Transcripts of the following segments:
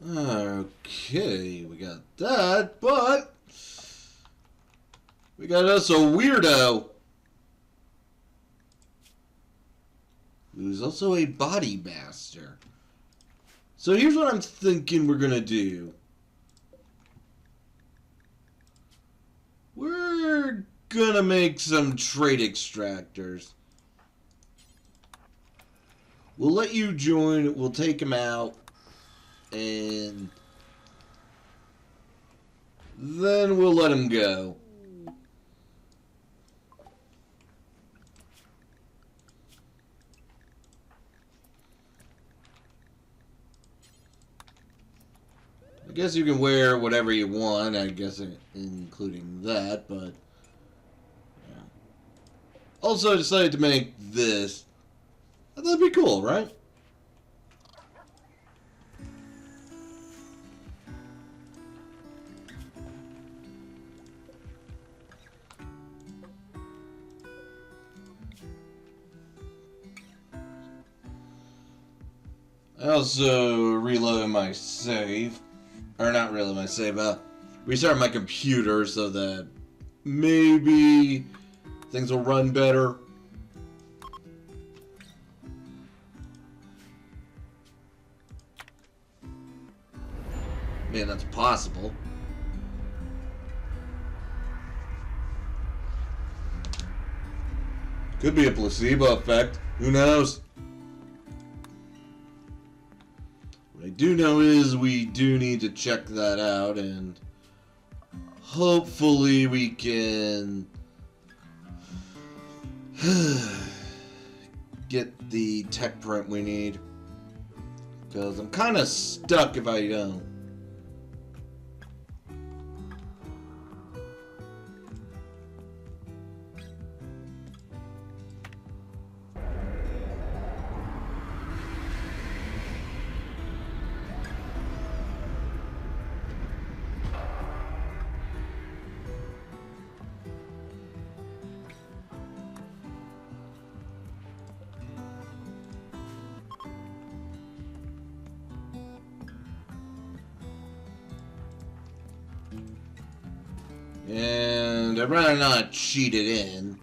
Okay, we got that, but we got us a weirdo who's also a body master. So here's what I'm thinking we're gonna do. We're gonna make some trait extractors. We'll let you join, we'll take him out, and then we'll let him go. I guess you can wear whatever you want, I guess including that, but yeah. Also, I decided to make this. That'd be cool, right? I also reloaded my save. Or not reload my save, restart my computer so that maybe things will run better. Man, that's possible. Could be a placebo effect. Who knows? What I do know is we do need to check that out, and hopefully we can get the tech print we need. Because I'm kind of stuck if I don't. And I'd rather not cheat it in.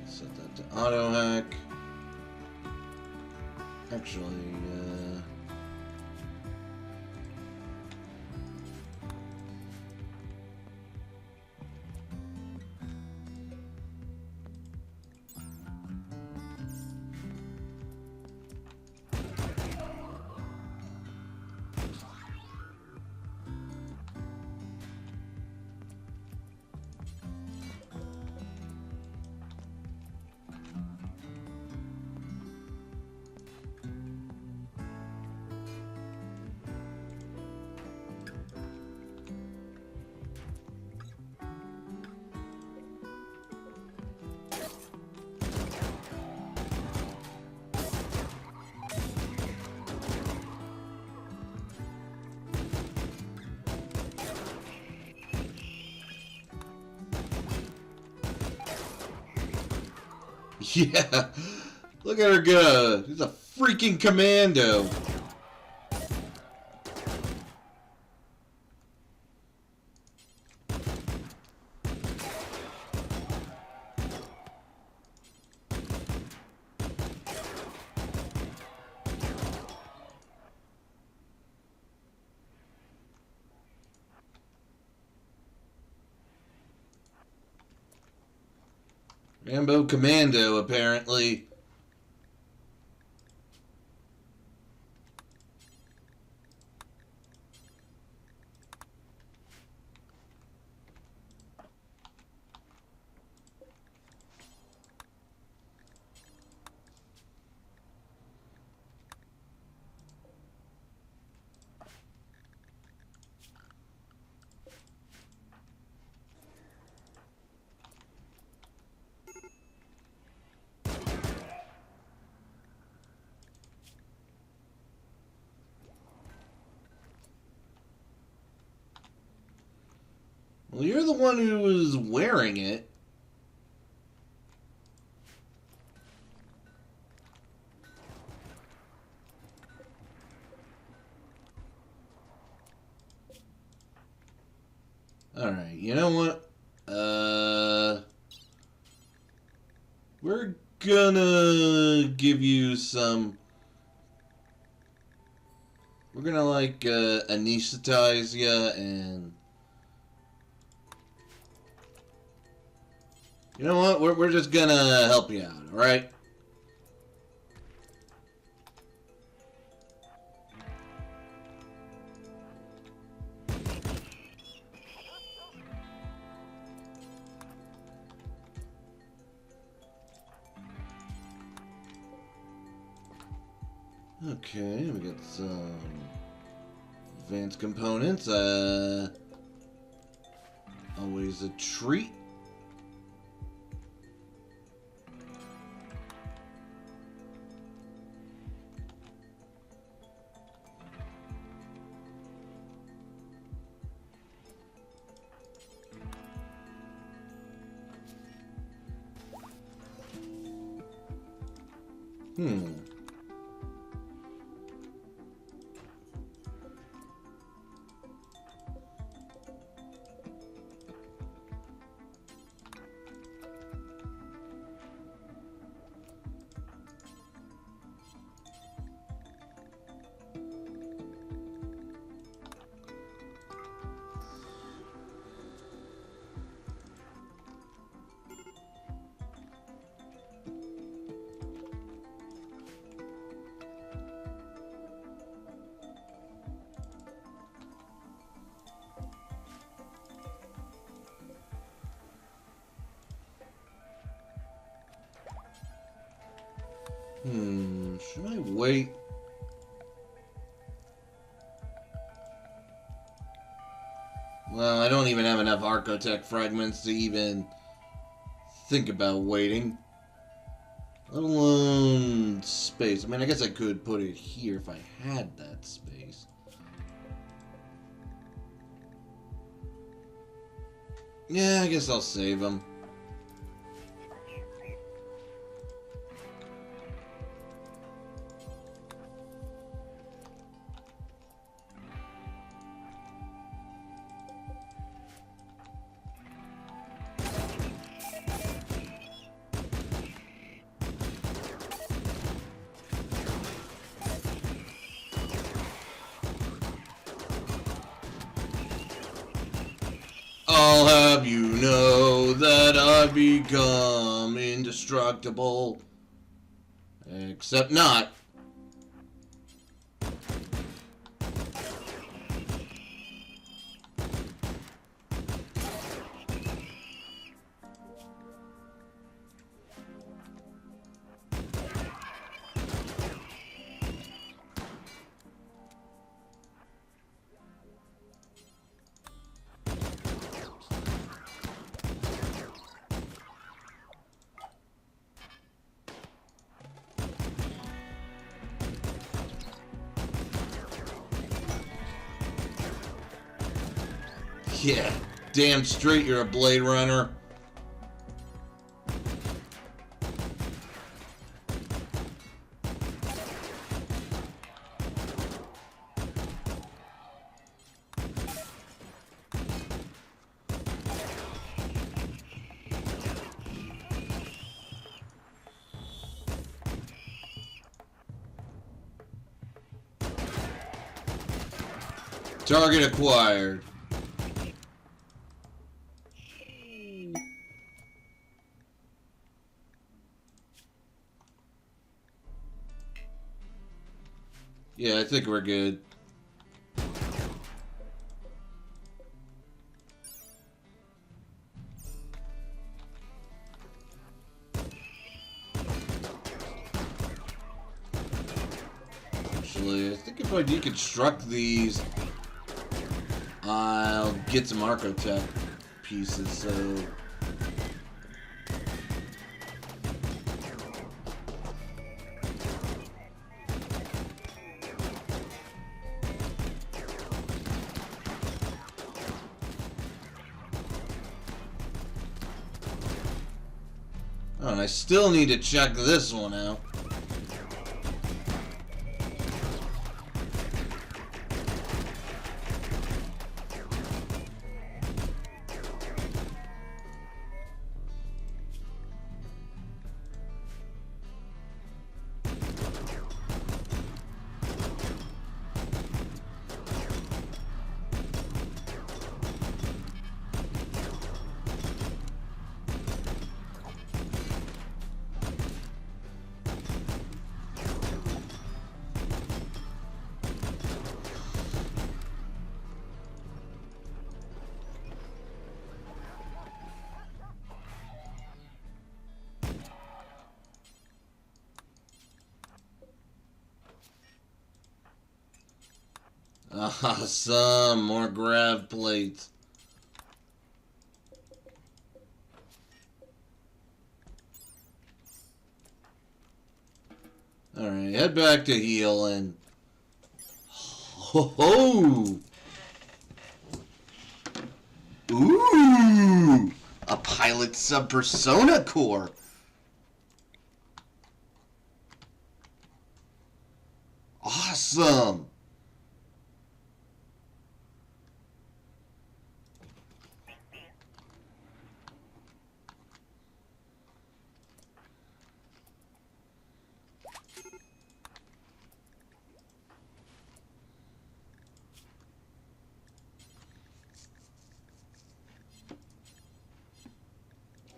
Set that to auto hack. Actually, yeah, look at her go. She's a freaking commando. Rambo Commando, apparently. Well, you're the one who was wearing it. Alright, you know what? We're gonna give you some... We're gonna, like, anesthetize you and... You know what? We're just gonna help you out, alright? Okay, we got some advanced components. Always a treat. Should I wait? Well, I don't even have enough Archotech fragments to even think about waiting. Let alone space. I mean, I guess I could put it here if I had that space. Yeah, I guess I'll save them. I'll have you know that I've become indestructible. Except not. Yeah, damn straight you're a Blade Runner. Target acquired. Yeah, I think we're good. Actually, I think if I deconstruct these, I'll get some Archotech pieces, so... Oh, and I still need to check this one out. Awesome, more grav plates. Alright, head back to heal and... Ho-ho! Ooh! A pilot sub-persona core! Awesome!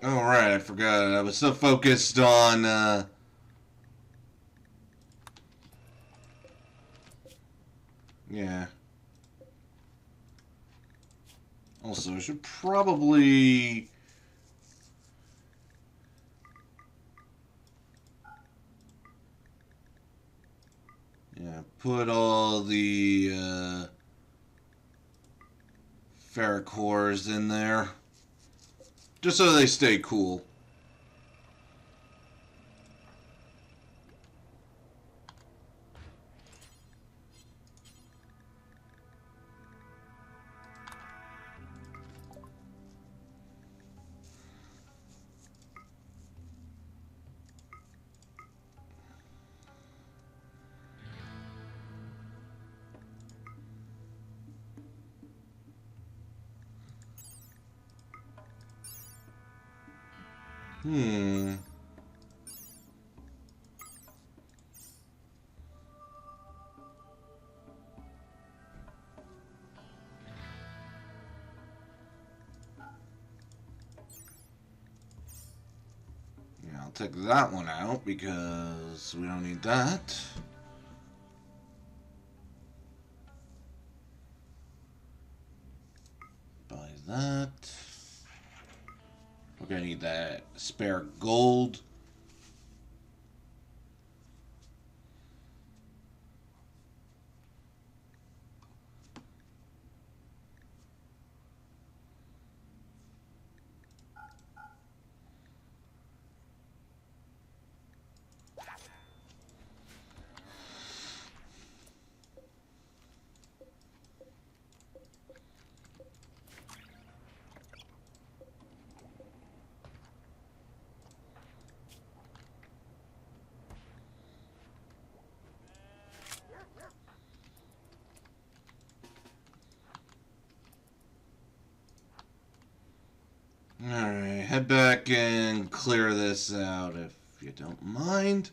Oh, right, I forgot. I was so focused on, yeah. Also, I should probably... Yeah, put all the, ferric cores in there. Just so they stay cool. Yeah, I'll take that one out because we don't need that. Buy that. We're gonna need that spare gold. Alright, head back and clear this out if you don't mind.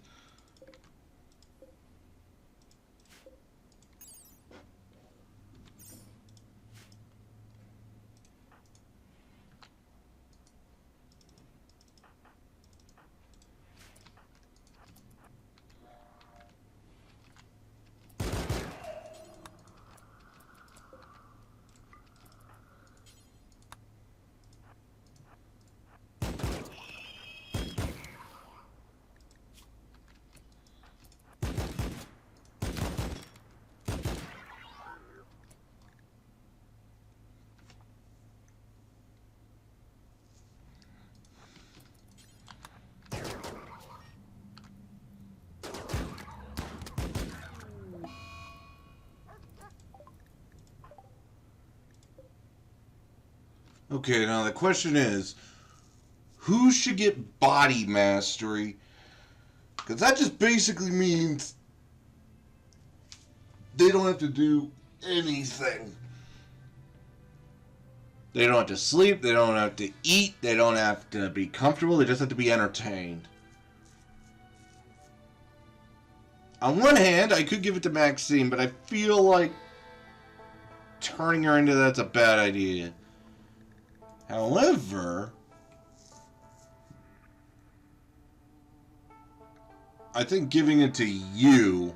Okay, now the question is, who should get body mastery? Because that just basically means they don't have to do anything. They don't have to sleep, they don't have to eat, they don't have to be comfortable, they just have to be entertained. On one hand, I could give it to Maxine, but I feel like turning her into that's a bad idea. However, I think giving it to you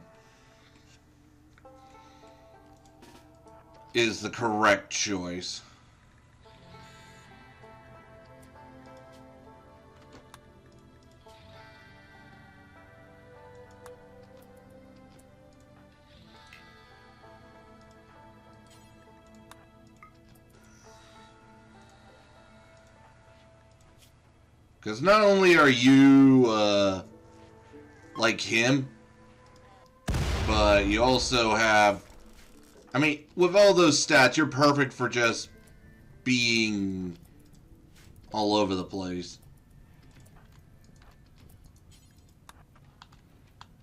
is the correct choice. Because not only are you, like him, but you also have... I mean, with all those stats, you're perfect for just being all over the place.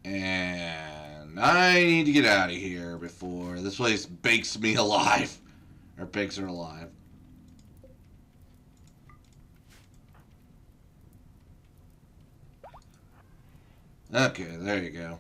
And I need to get out of here before this place bakes me alive. Or bakes her alive. Okay, there you go.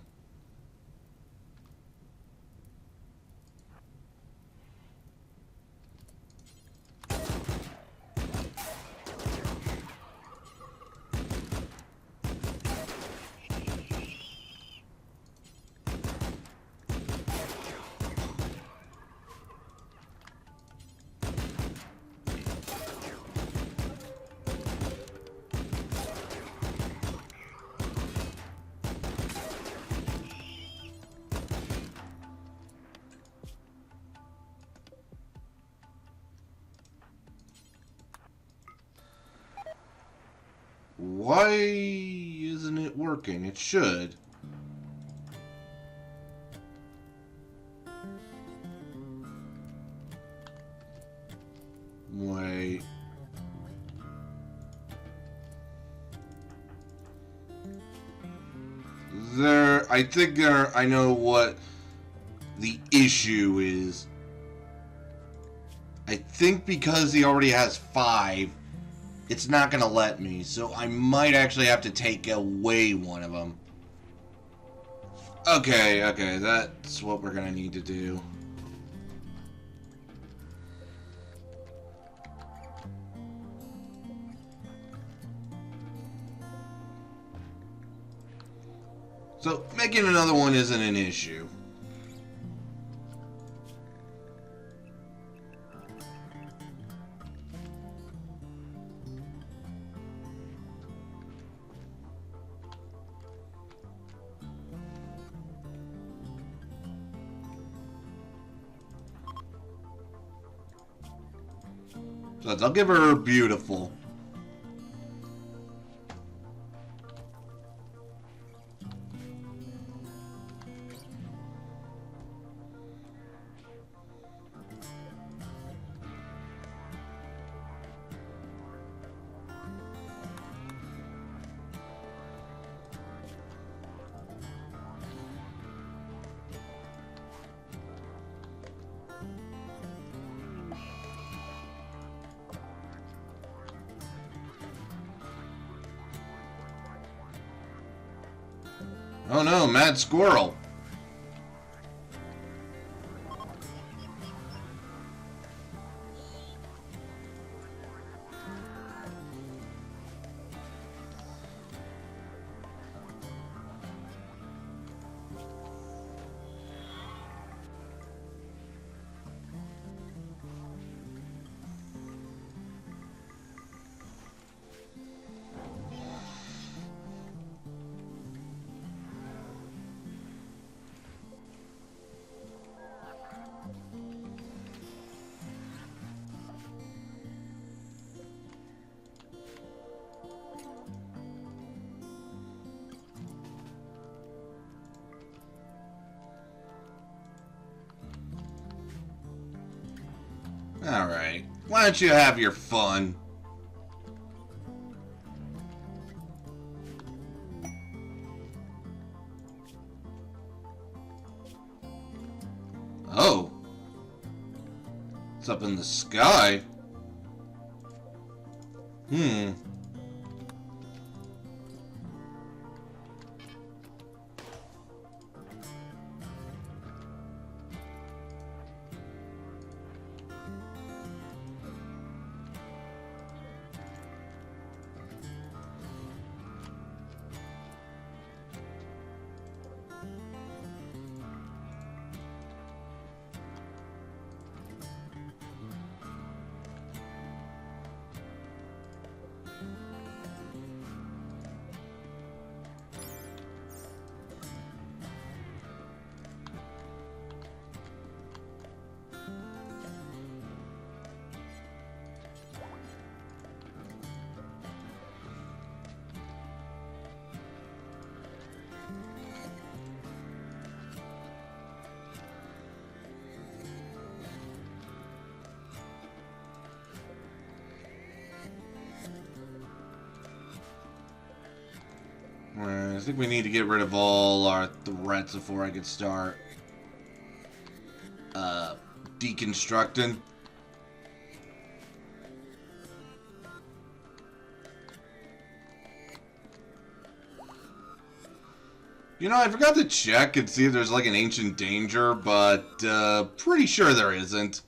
Why isn't it working? It should. Wait. I know what the issue is. I think because he already has 5, it's not gonna let me, so I might actually have to take away one of them. Okay, that's what we're gonna need to do. So, making another one isn't an issue. So I'll give her beautiful. Oh no, Mad Squirrel. Alright, why don't you have your fun? It's up in the sky. Hmm. I think we need to get rid of all our threats before I can start deconstructing. You know, I forgot to check and see if there's like an ancient danger, but pretty sure there isn't.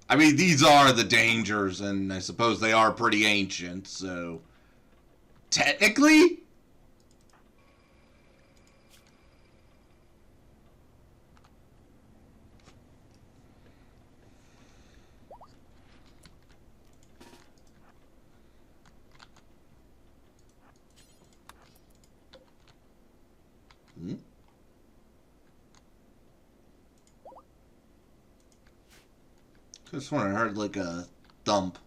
I mean, these are the dangers, and I suppose they are pretty ancient, so technically. Just when I heard like a thump.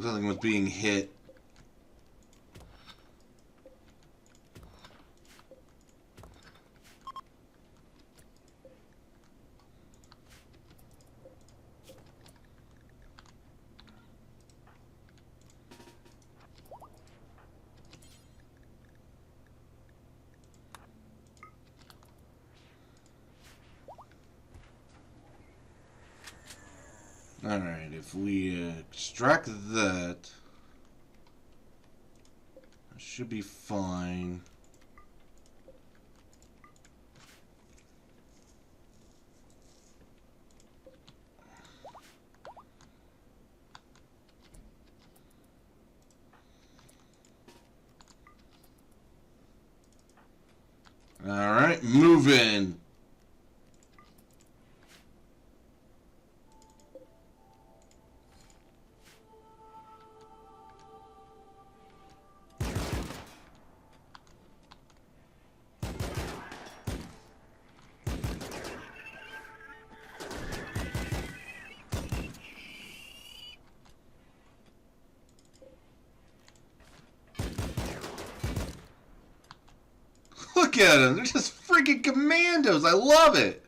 Something was being hit. Alright, if we extract that, it should be fine. Alright, moving. Look at them. They're just freaking commandos. I love it.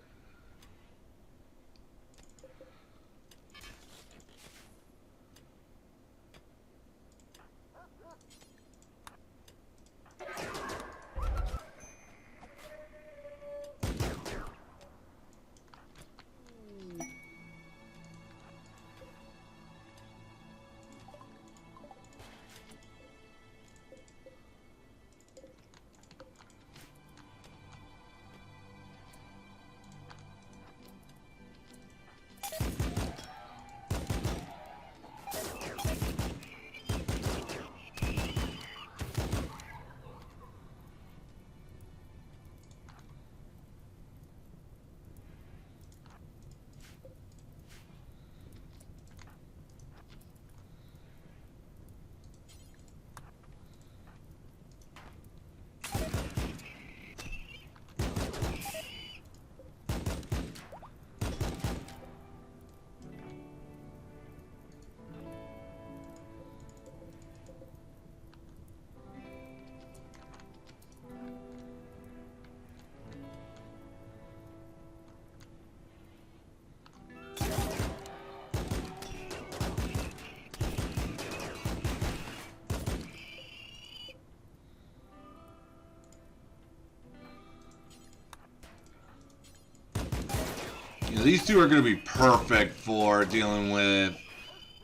Now, these two are going to be perfect for dealing with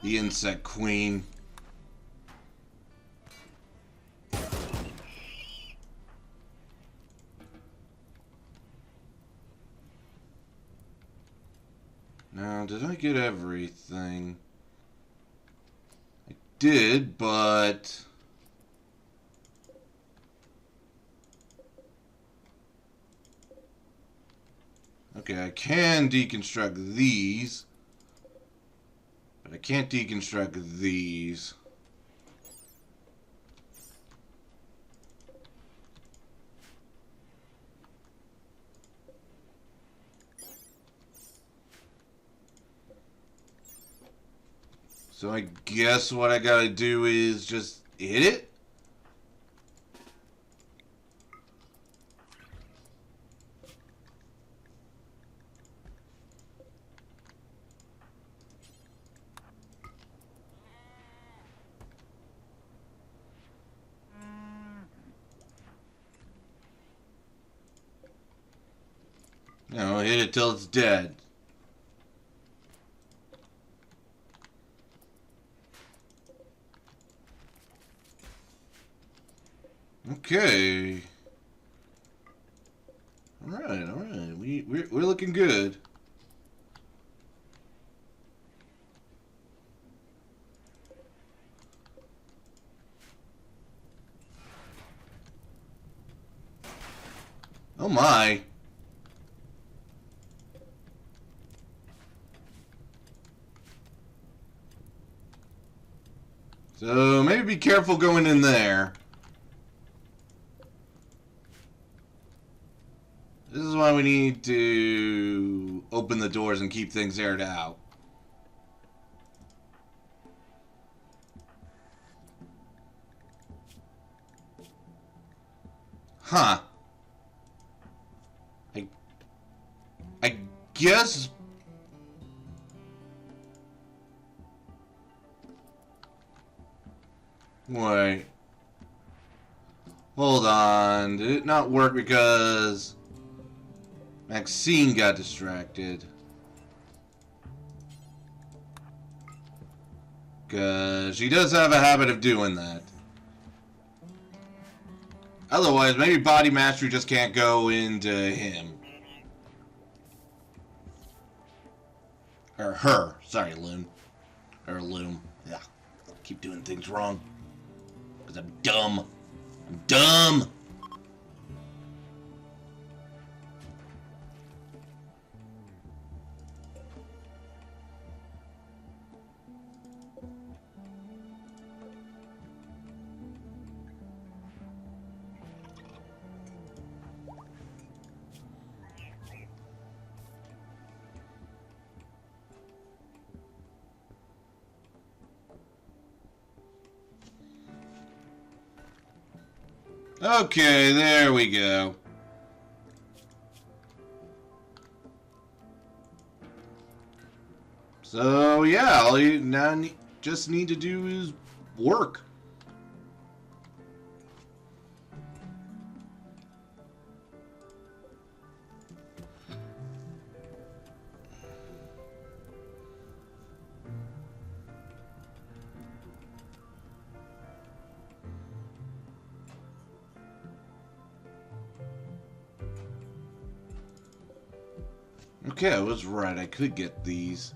the insect queen. Now, did I get everything? I did, but... Okay, I can deconstruct these, but I can't deconstruct these. So I guess what I gotta do is just hit it? No, hit it till it's dead. Okay. All right. We're looking good. Oh my. So maybe be careful going in there. This is why we need to open the doors and keep things aired out. Huh. I guess... Wait. Hold on. Did it not work because Maxine got distracted? Because she does have a habit of doing that. Otherwise, maybe Body Mastery just can't go into him. Or her. Sorry, Loom. Or Loom. Yeah. Keep doing things wrong. Because I'm dumb. I'm dumb! Okay, there we go. So, yeah, all you now just need to do is work. Okay, I was right. I could get these.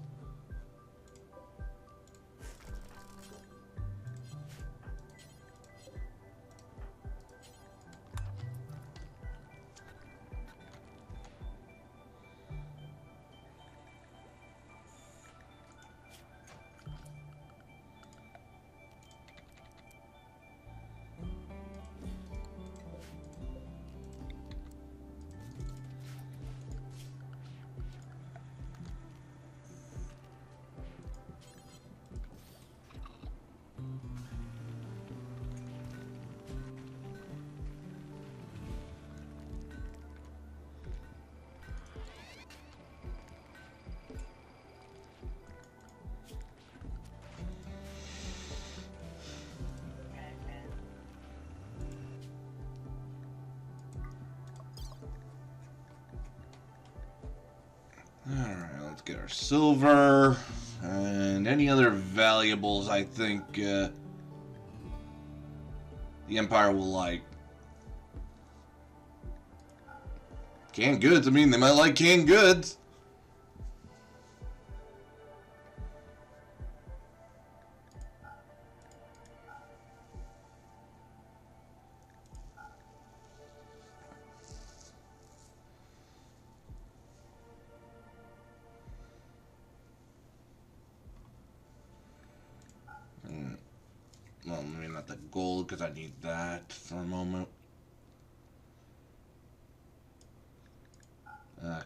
Alright, Let's get our silver and any other valuables I think the Empire will like. Canned goods, I mean, they might like canned goods. Well, maybe not the gold, because I need that for a moment.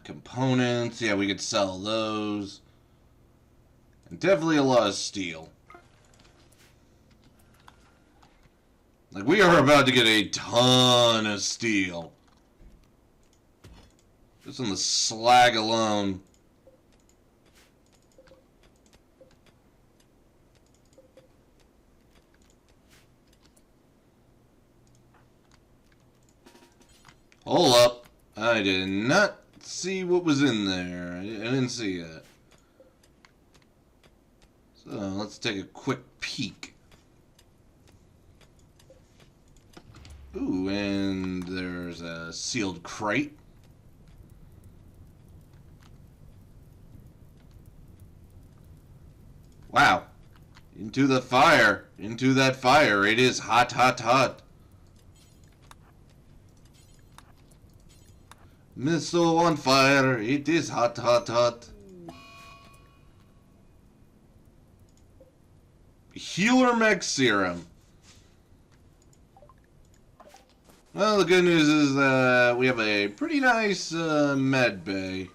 Components, yeah, we could sell those. And definitely a lot of steel. Like, we are about to get a ton of steel. Just on the slag alone. Hold up. I did not see what was in there. I didn't see that. So, let's take a quick peek. Ooh, and there's a sealed crate. Wow. Into the fire. Into that fire. It is hot, hot, hot. Missile on fire. It is hot, hot, hot. Healer mech serum. Well, the good news is that we have a pretty nice med bay.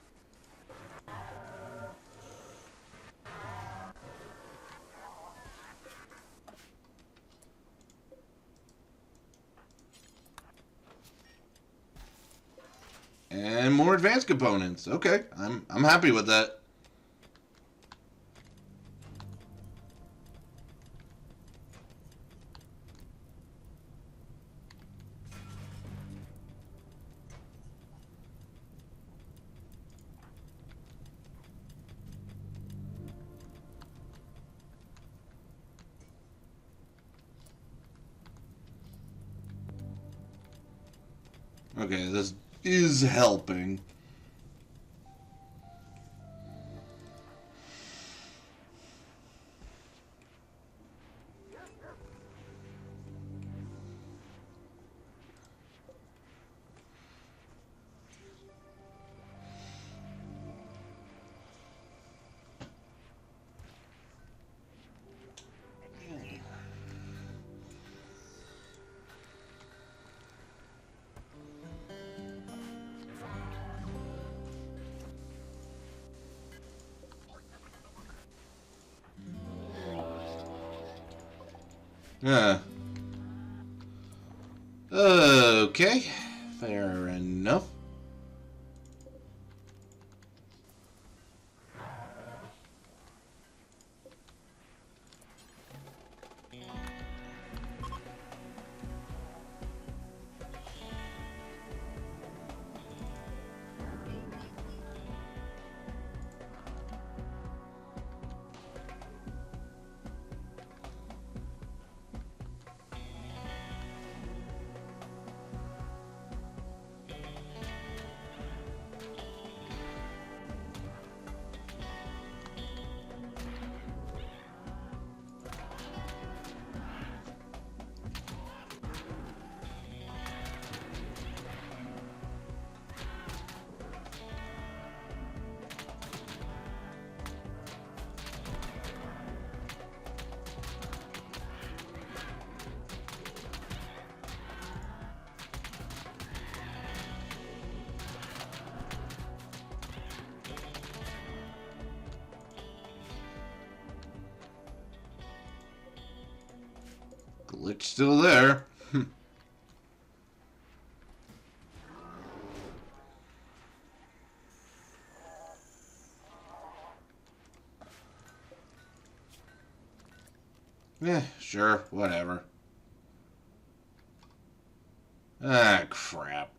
And more advanced components. Okay, I'm happy with that. Okay, this is helping. Yeah. Okay. Fair enough. Glitch still there. Yeah, sure, whatever. Ah, crap.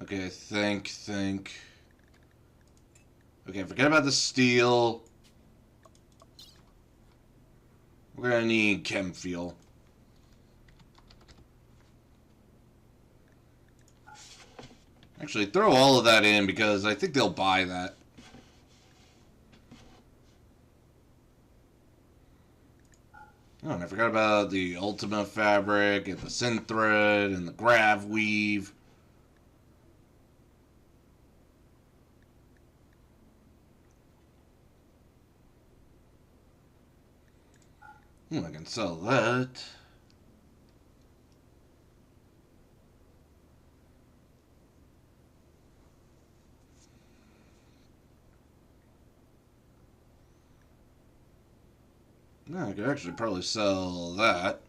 Okay, think. Okay, forget about the steel. We're gonna need chem fuel. Actually, throw all of that in because I think they'll buy that. Oh, and I forgot about the Ultima fabric and the synth thread and the Grav weave. I can sell that. No, I could actually probably sell that.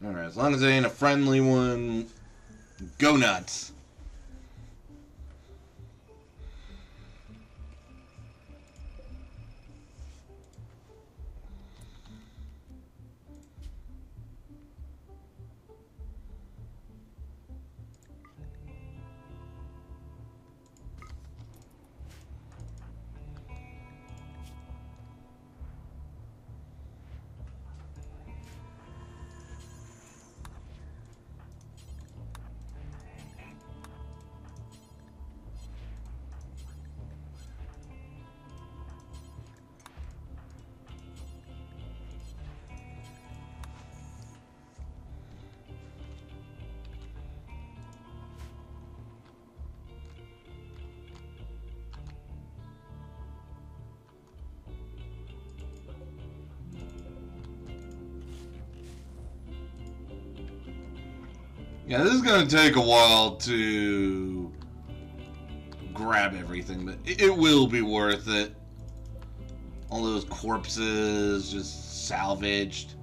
Alright, as long as it ain't a friendly one, go nuts. Yeah, this is going to take a while to grab everything, but it will be worth it. All those corpses just salvaged.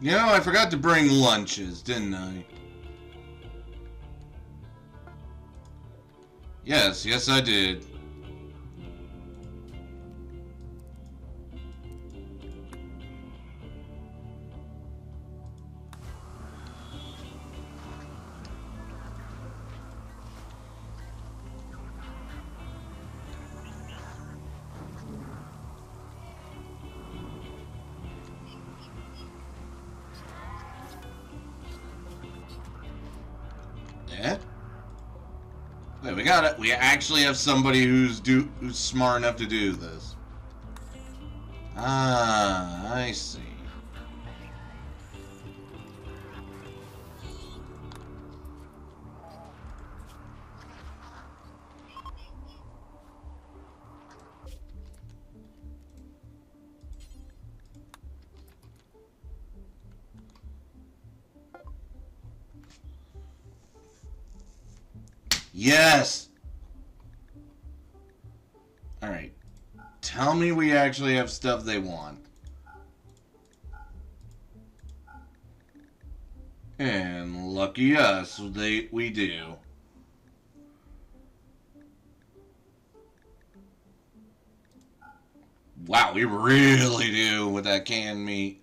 You know, I forgot to bring lunches, didn't I? Yes, I did. Yeah? Wait, we got it. We actually have somebody who's smart enough to do this. Ah, I see. Yes! Alright. Tell me we actually have stuff they want. And lucky us, we do. Wow, we really do with that canned meat.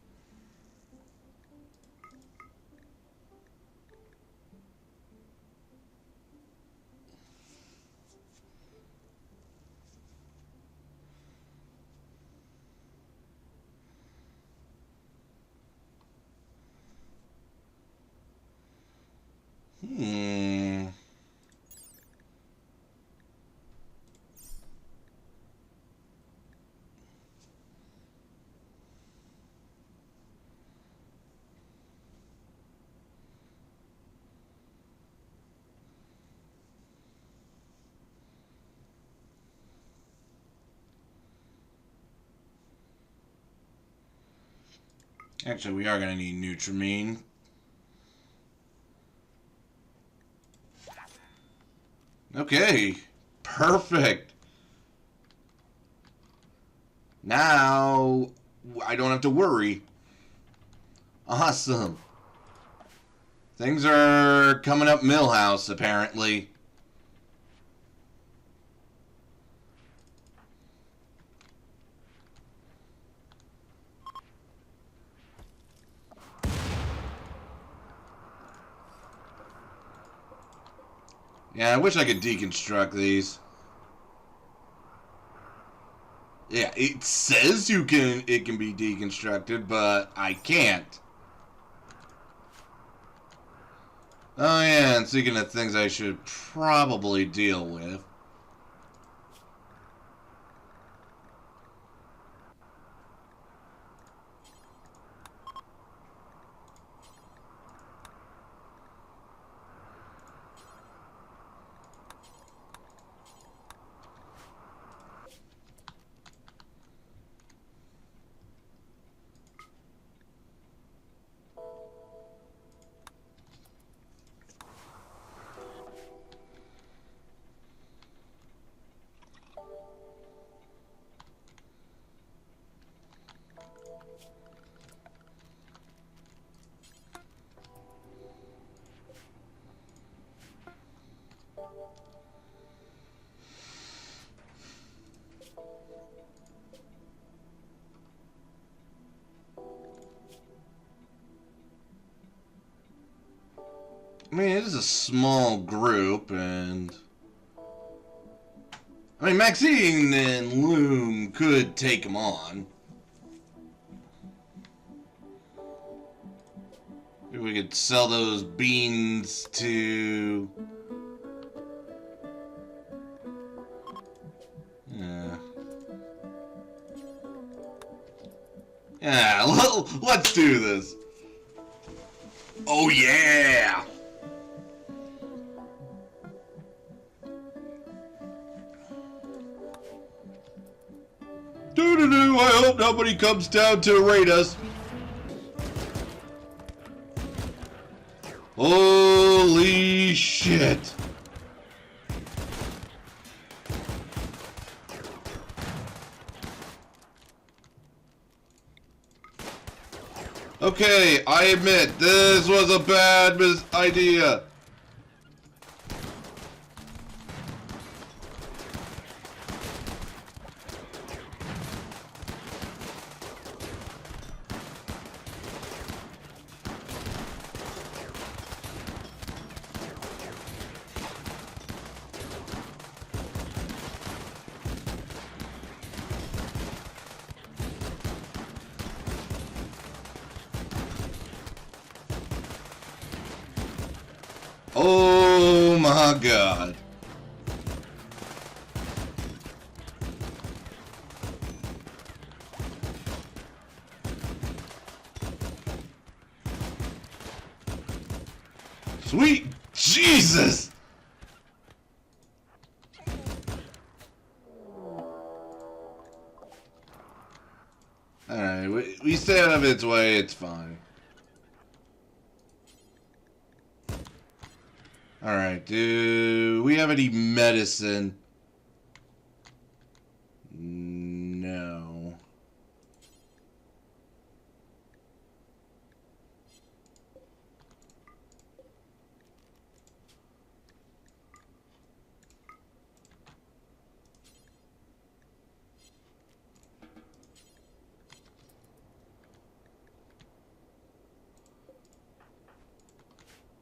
Hmm. Actually, we are going to need Nutrimine. Okay. Perfect. Now, I don't have to worry. Awesome. Things are coming up Millhouse, apparently. Yeah, I wish I could deconstruct these. Yeah, it says it can be deconstructed, but I can't. Oh yeah, and speaking of things I should probably deal with. I mean, it is a small group, and... I mean, Maxine and Loom could take them on. Maybe we could sell those beans to... Yeah. Yeah, let's do this. Oh, yeah! Doo-doo-doo, I hope nobody comes down to raid us. Holy shit. Okay, I admit, this was a bad idea. Oh my god. Sweet Jesus! Alright, we stay out of its way, it's fine. Alright, do we have any medicine? No.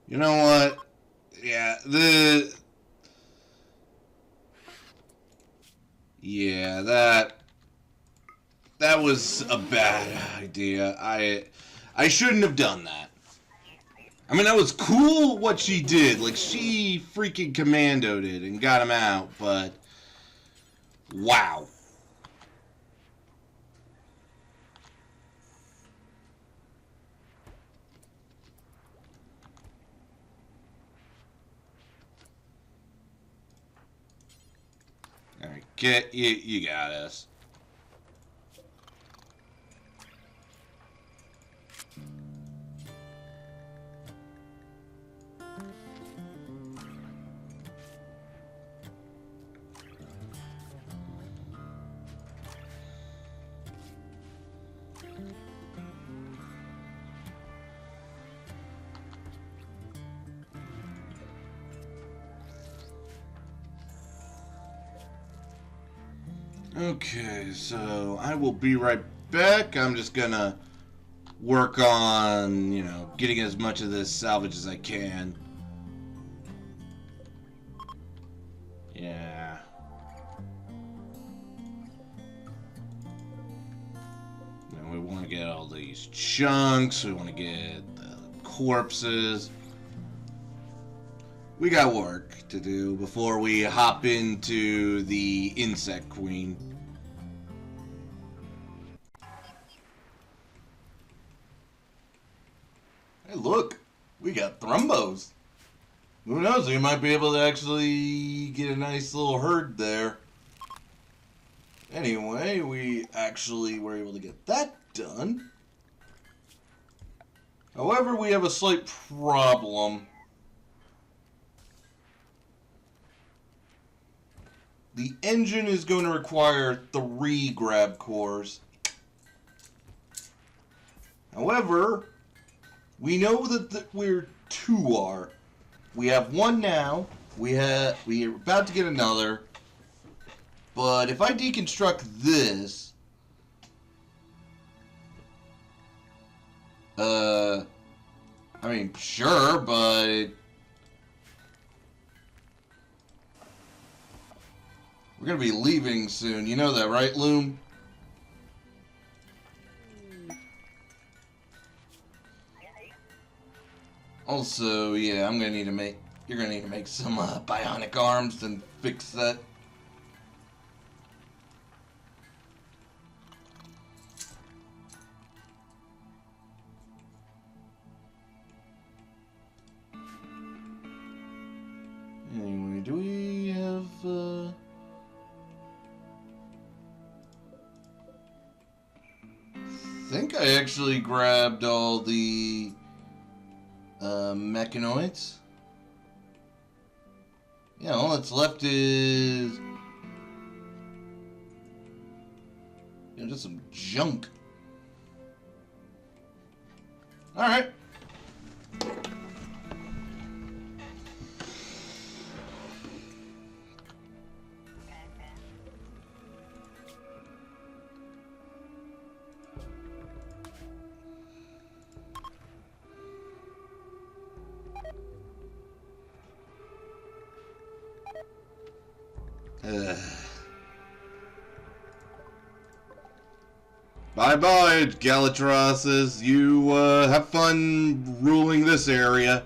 You know what? Yeah, that was a bad idea. I shouldn't have done that. I mean, that was cool what she did. Like, she freaking commandoed it and got him out, but wow. All right, you got us. Okay, so I will be right back. I'm just gonna work on, getting as much of this salvage as I can. Yeah. And we want to get all these chunks. We want to get the corpses. We got work to do before we hop into the Insect Queen. Hey, look! We got Thrumbos! Who knows, we might be able to actually get a nice little herd there. Anyway, we actually were able to get that done. However, we have a slight problem. The engine is going to require 3 grab cores. However, we know that we're 2 are. We have 1 now. We're about to get another. But if I deconstruct this, I mean, sure, but we're gonna be leaving soon. You know that, right, Loom? Also, yeah, you're gonna need to make some bionic arms and fix that. Anyway, do we have, I think I actually grabbed all the, mechanoids. Yeah, all that's left is, just some junk. Alright. Bye-bye, Galatrosses. You, have fun ruling this area.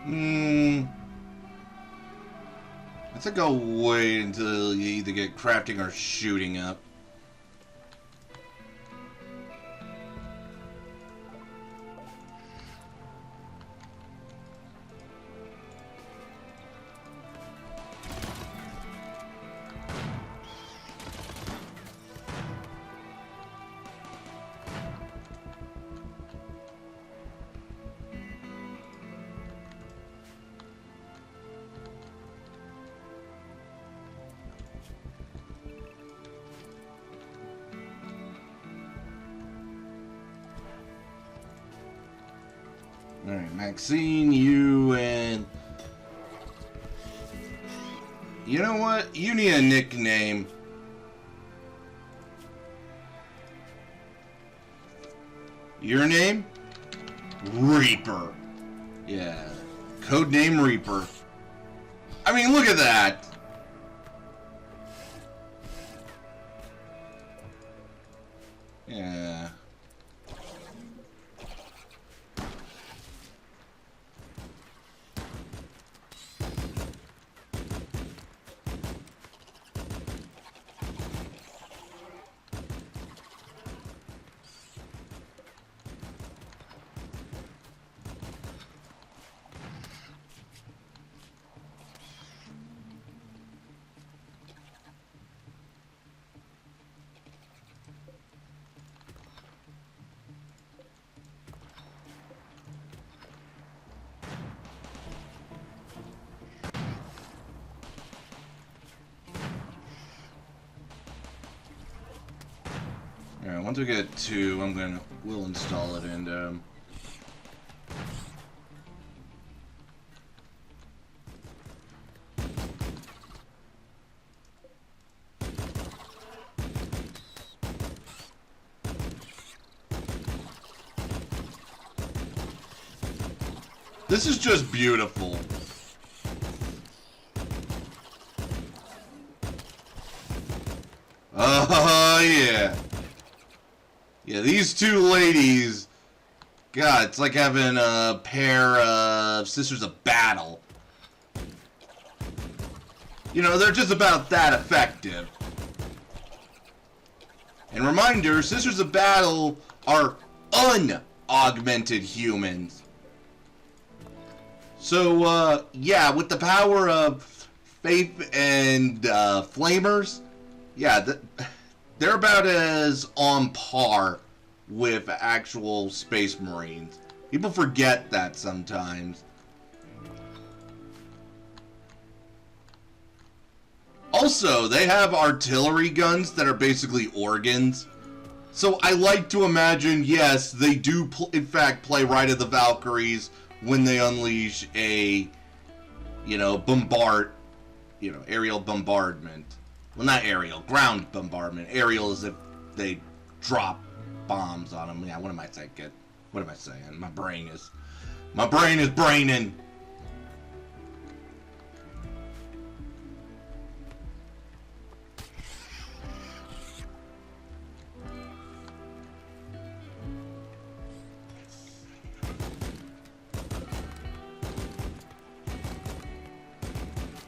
I think I'll wait until you either get crafting or shooting up. Alright, Maxine, you and... You know what? You need a nickname. Your name? Reaper. Yeah. Codename Reaper. I mean, look at that! Yeah. Alright, once we get 2, we'll install it and this is just beautiful. Oh yeah. Yeah, these two ladies, God, it's like having a pair of Sisters of Battle. You know, they're just about that effective. And reminder, Sisters of Battle are unaugmented humans. So, yeah, with the power of Faith and Flamers, yeah, they're about as on par with actual Space Marines. People forget that sometimes. Also, they have artillery guns that are basically organs. So I like to imagine, yes, they do in fact play Ride of the Valkyries when they unleash a, aerial bombardment. Well, not aerial, ground bombardment. Aerial is if they drop bombs on them. Yeah, what am I thinking? What am I saying? My brain is braining.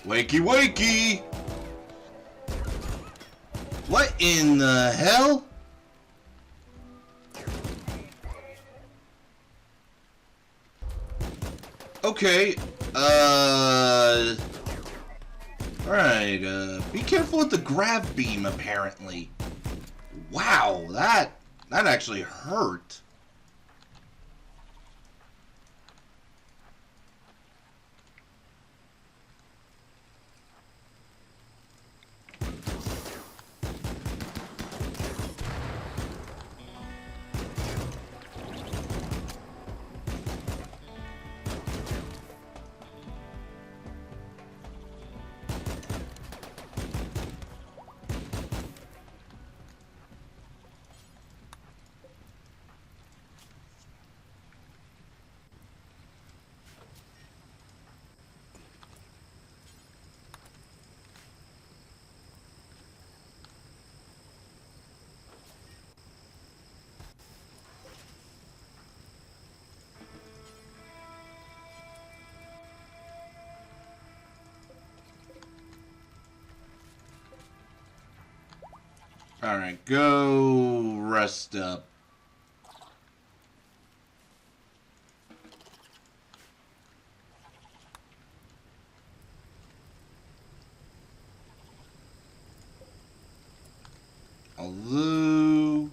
Wakey, wakey! What in the hell? Okay, alright, be careful with the grav beam, apparently. Wow, that actually hurt. Alright, go rest up. Although...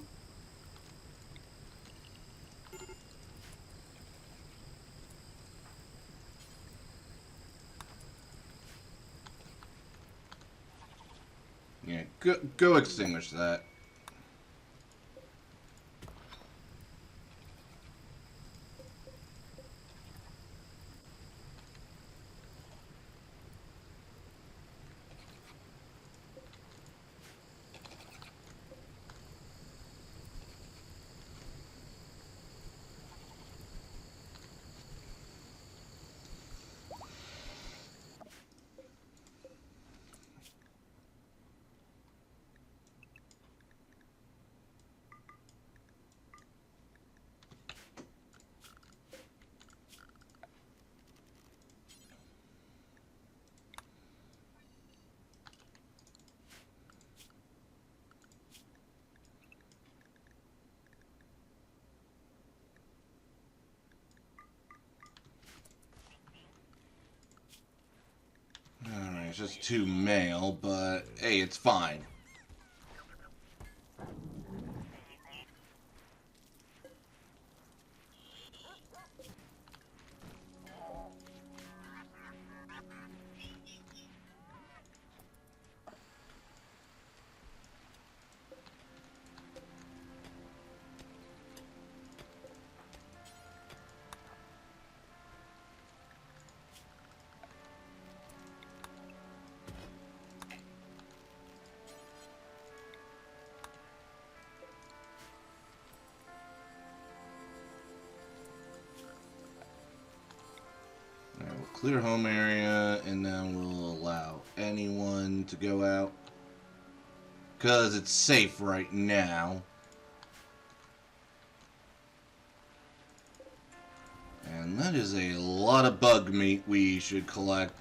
yeah, go extinguish that. Alright, it's just 2 male, but hey, it's fine. Alright, we'll clear home area, and then we'll allow anyone to go out. Because it's safe right now. And that is a lot of bug meat we should collect.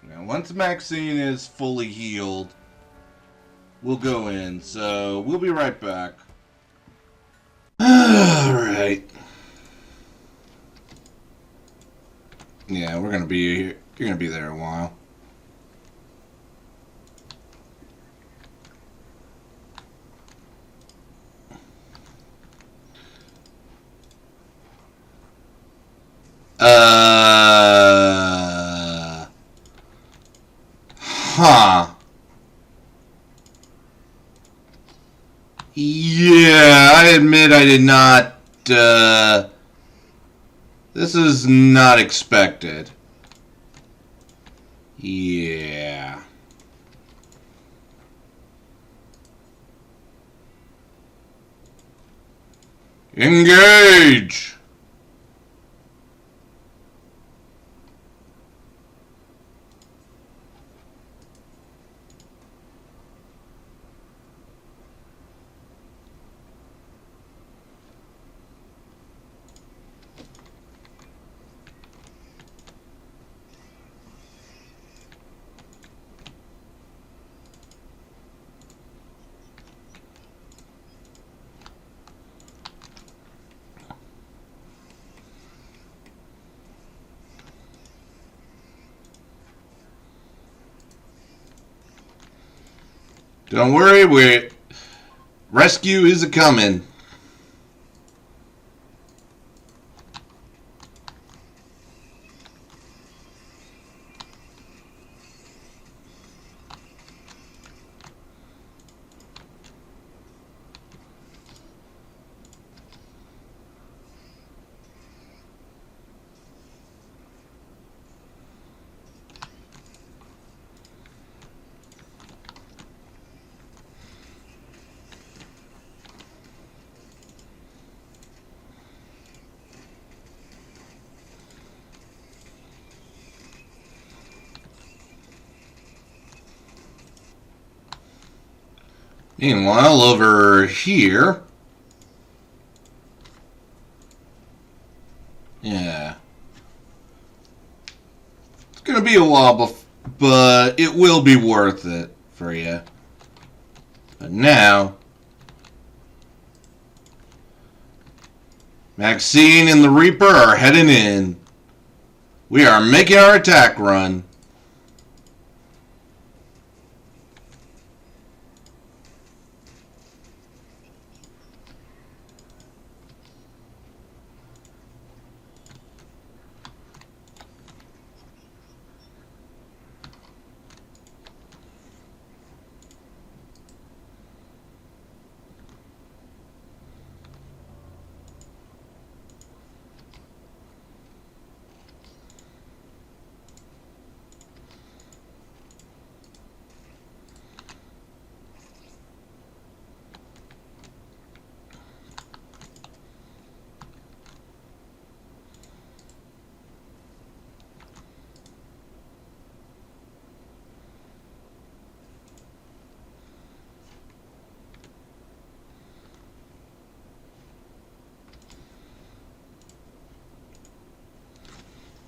Now, once Maxine is fully healed, we'll go in. So, we'll be right back. Alright. Yeah, we're gonna be here. You're gonna be there a while. Huh. Yeah, I admit I did not, this is not expected. Yeah. Engage! Don't worry, rescue is a-coming. Meanwhile, over here... Yeah. It's gonna be a while, but it will be worth it for you. But now... Maxine and the Reaper are heading in. We are making our attack run.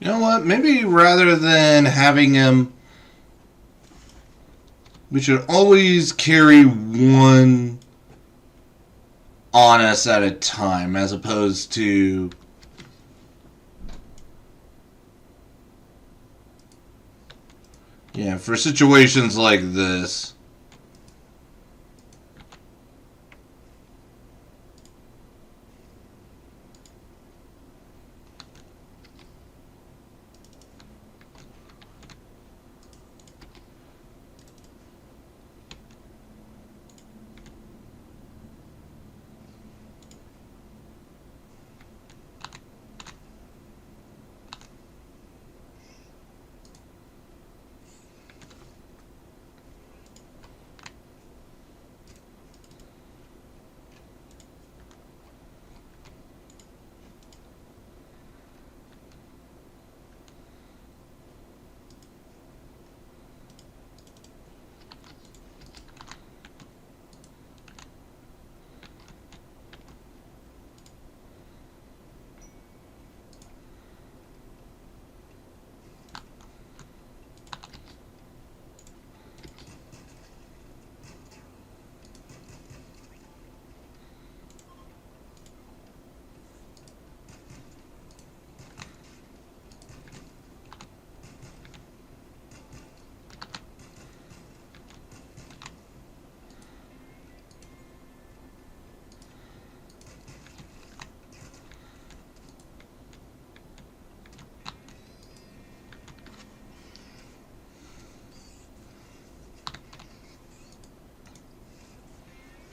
You know what? Maybe rather than having him, we should always carry one on us at a time, as opposed to... Yeah, for situations like this.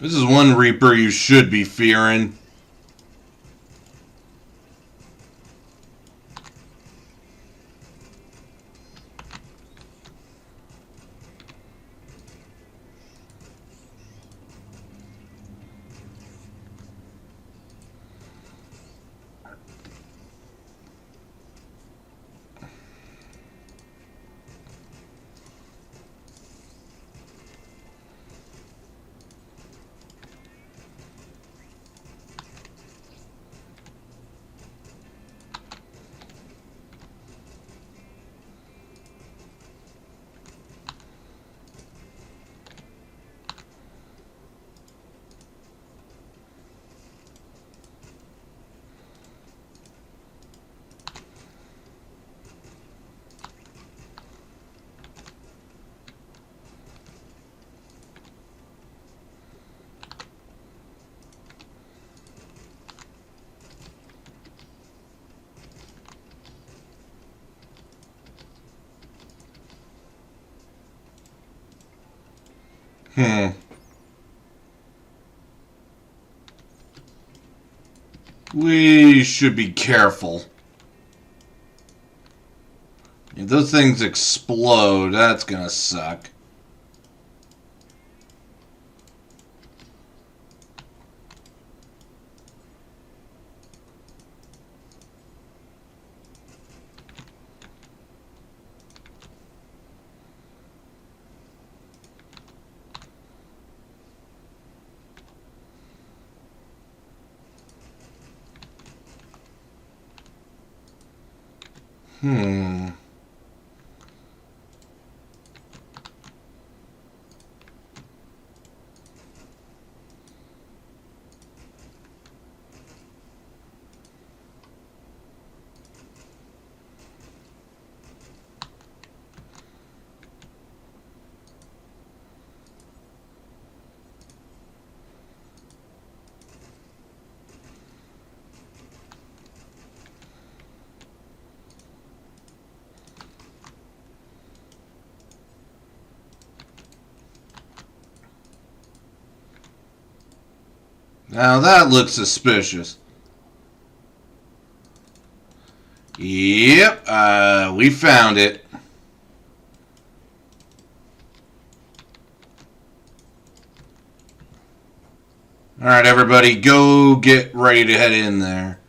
This is one Reaper you should be fearing. We should be careful. If those things explode, that's gonna suck. Hmm. Now that looks suspicious. Yep, we found it. Alright, everybody, go get ready to head in there.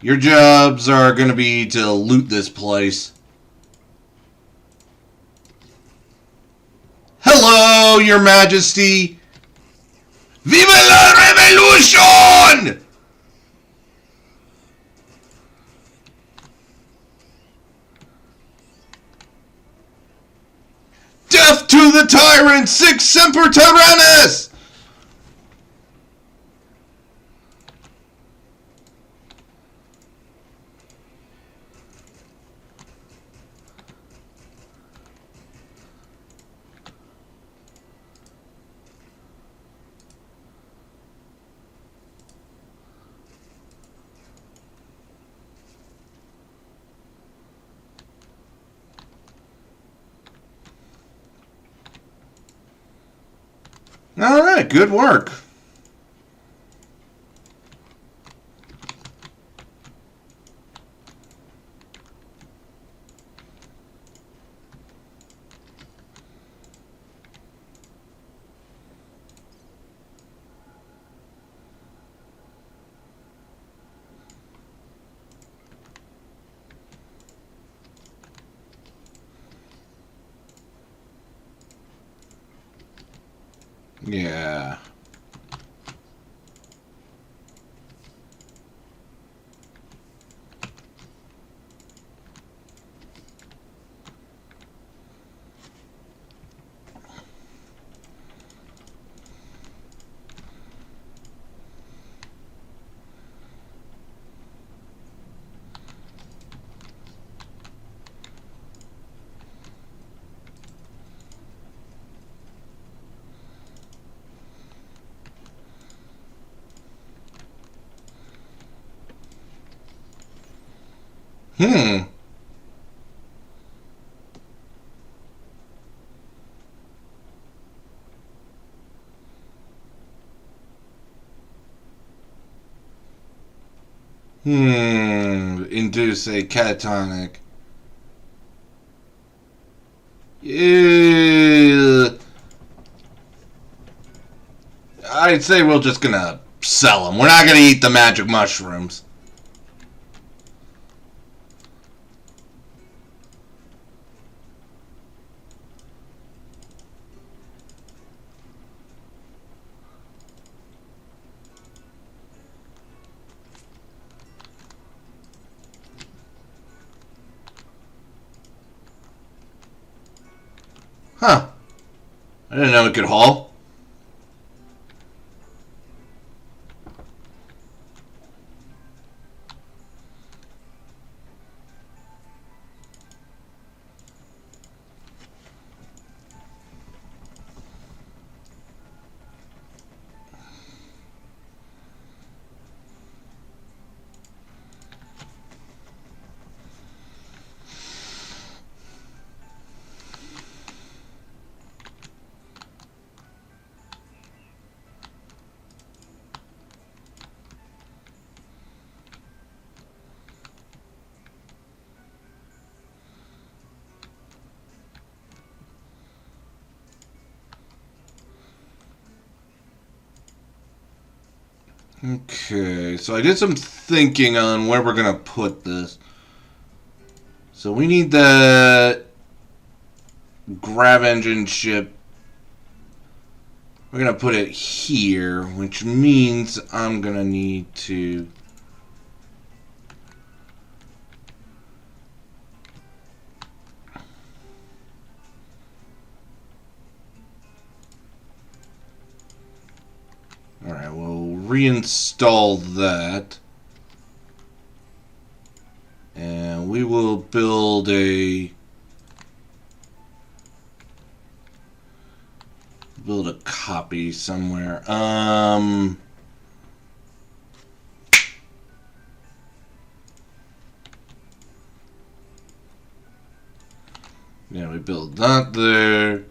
Your jobs are going to be to loot this place. Hello, Your Majesty! Viva la Revolution! Death to the tyrant! Sic semper tyrannis! Alright, good work. Yeah. Hmm. Induce a catatonic. I'd say we're just gonna sell them. We're not gonna eat the magic mushrooms. Huh. I didn't know it could haul. Okay, so I did some thinking on where we're gonna put this. So we need the Grav engine ship. We're gonna put it here, which means I'm gonna need to reinstall that. And we will build a copy somewhere. Yeah, we build that there.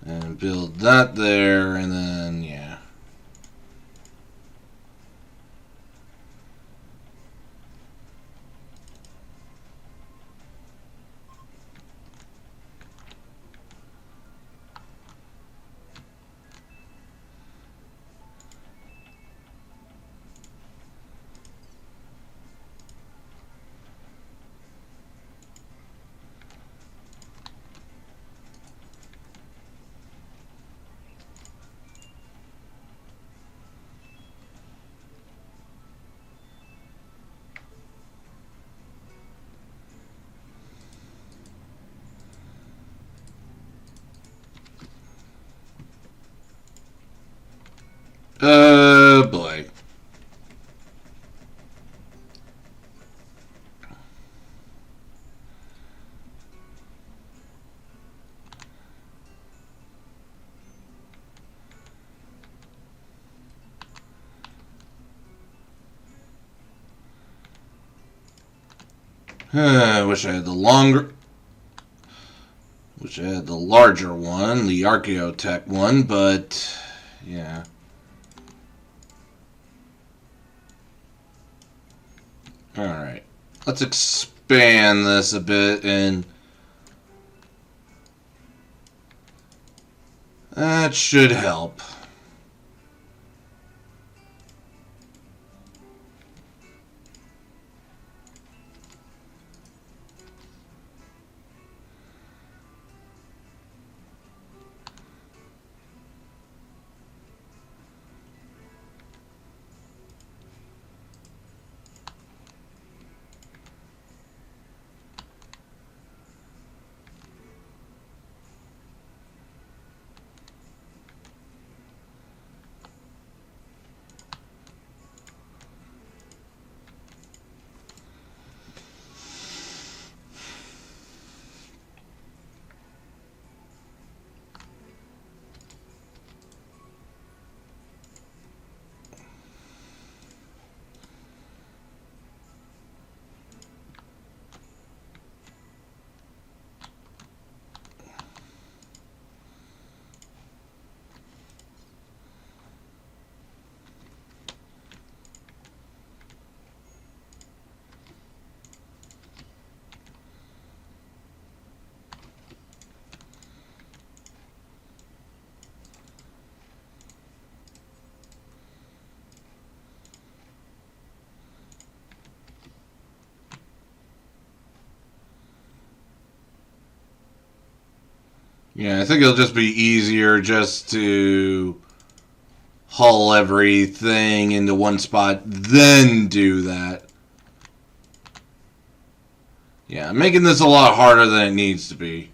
And build that there, and then, yeah. Boy. I wish I had the larger one, the Archaeotech one, but yeah. Alright. Let's expand this a bit, and that should help. Yeah, I think it'll just be easier just to haul everything into one spot, then do that. Yeah, making this a lot harder than it needs to be.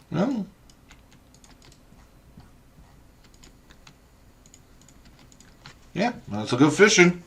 No. Yeah, let's go fishing.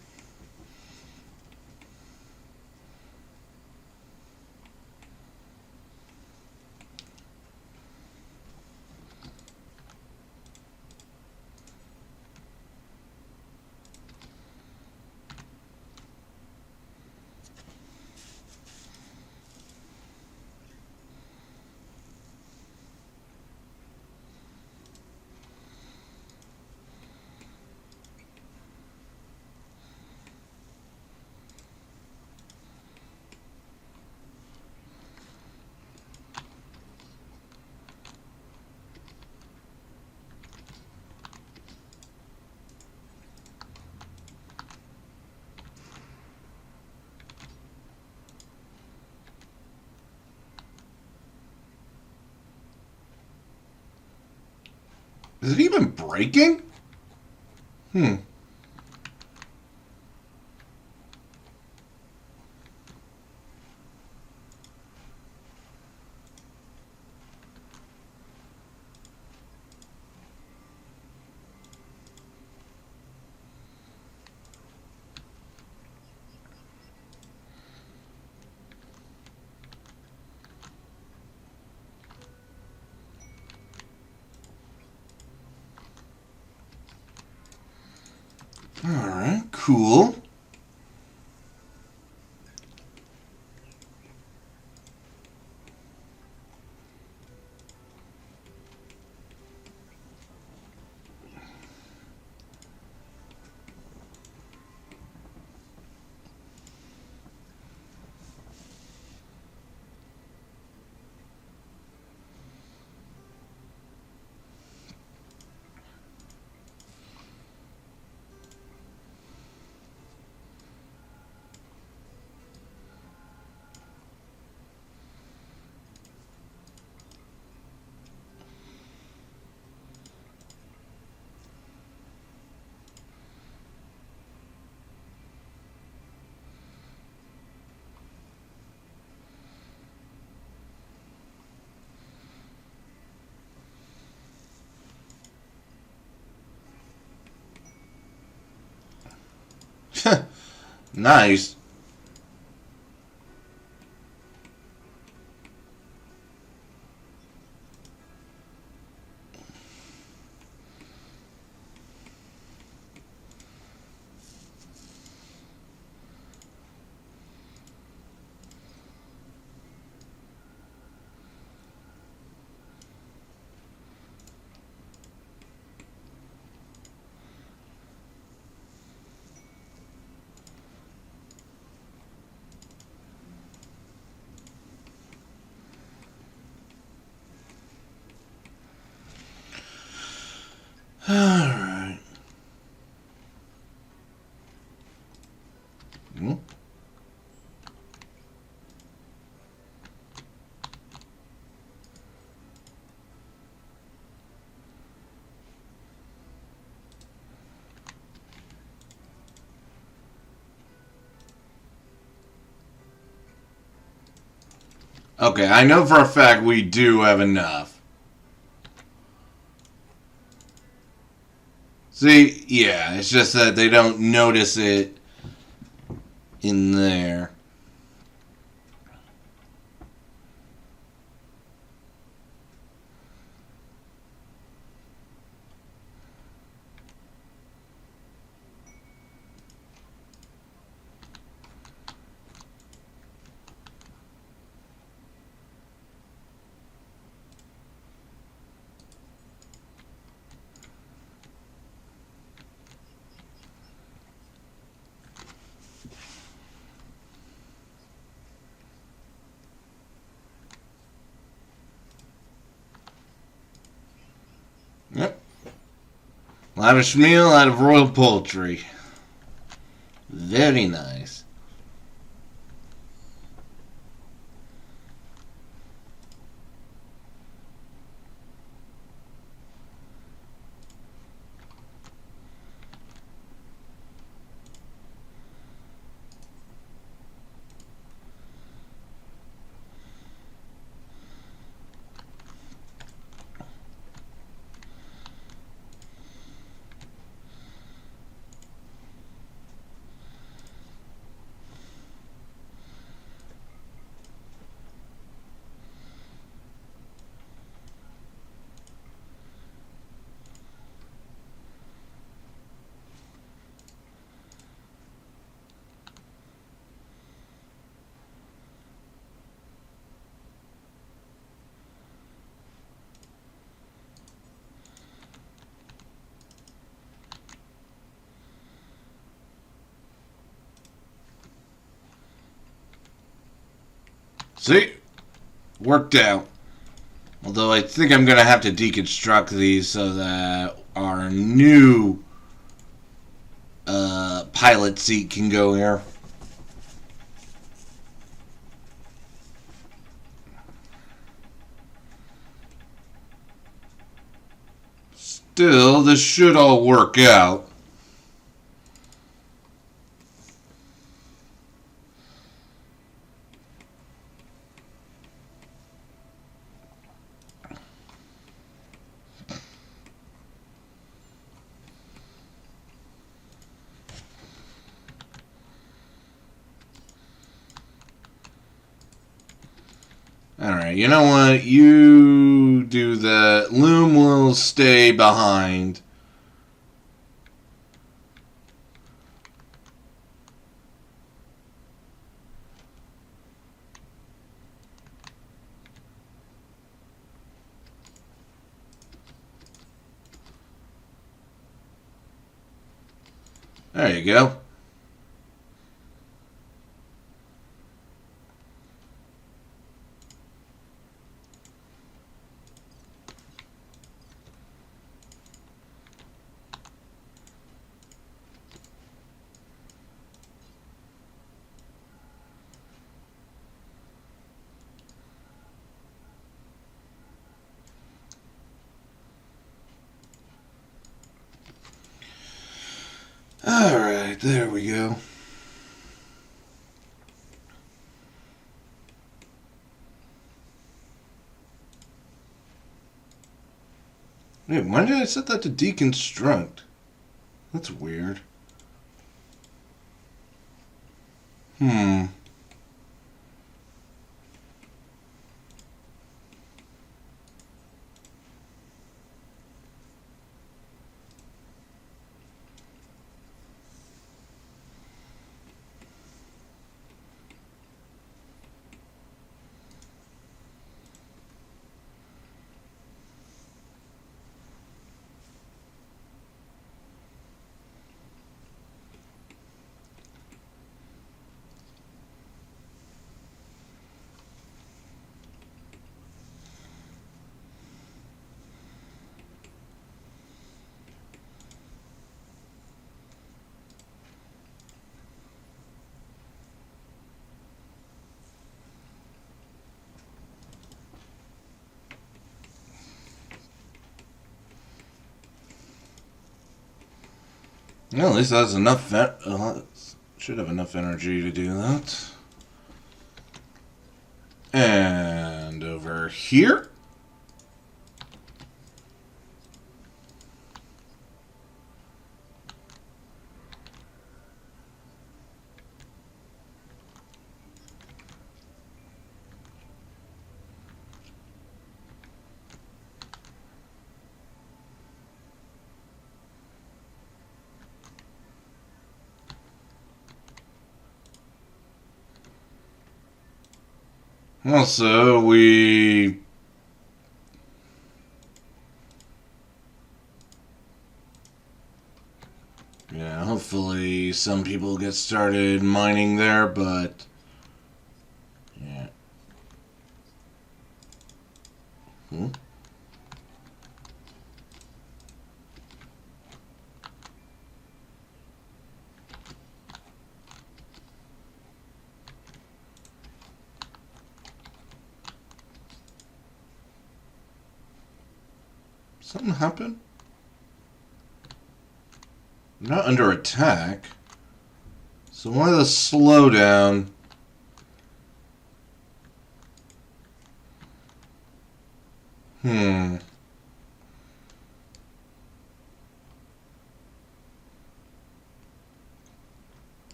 Is it even breaking? Hmm. Alright, cool. Nice. Alright. Hmm? Okay, I know for a fact we do have enough. See, yeah, it's just that they don't notice it in there. Yep. Lavish meal out of royal poultry. Very nice. See? Worked out. Although I think I'm going to have to deconstruct these so that our new pilot seat can go here. Still, this should all work out. Alright, you know what? You do that. Loom will stay behind. There you go. Alright, there we go. Wait, why did I set that to deconstruct? That's weird. Well, at least that's enough. Should have enough energy to do that. And over here. Also, hopefully some people get started mining there, but yeah. Something happened? I'm not under attack. So why the slowdown?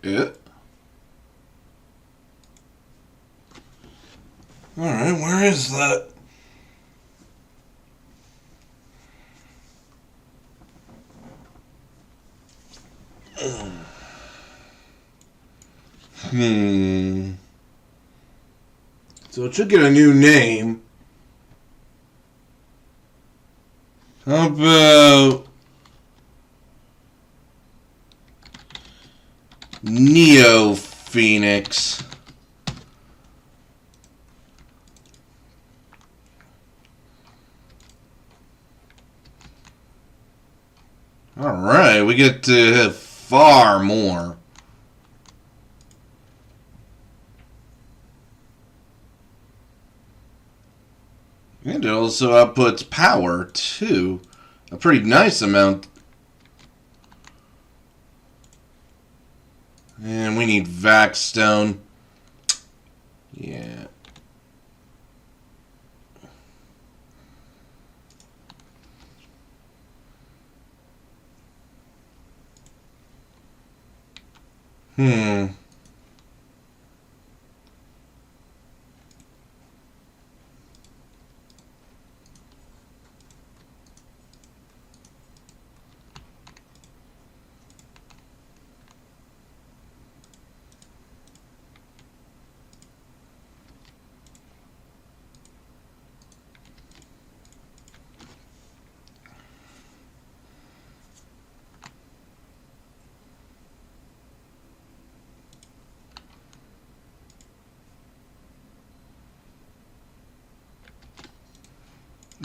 It? Alright, where is that? So it should get a new name. How about Neo Phoenix? we get to have far more. And it also outputs power, too. A pretty nice amount. And we need Vac Stone. Yeah.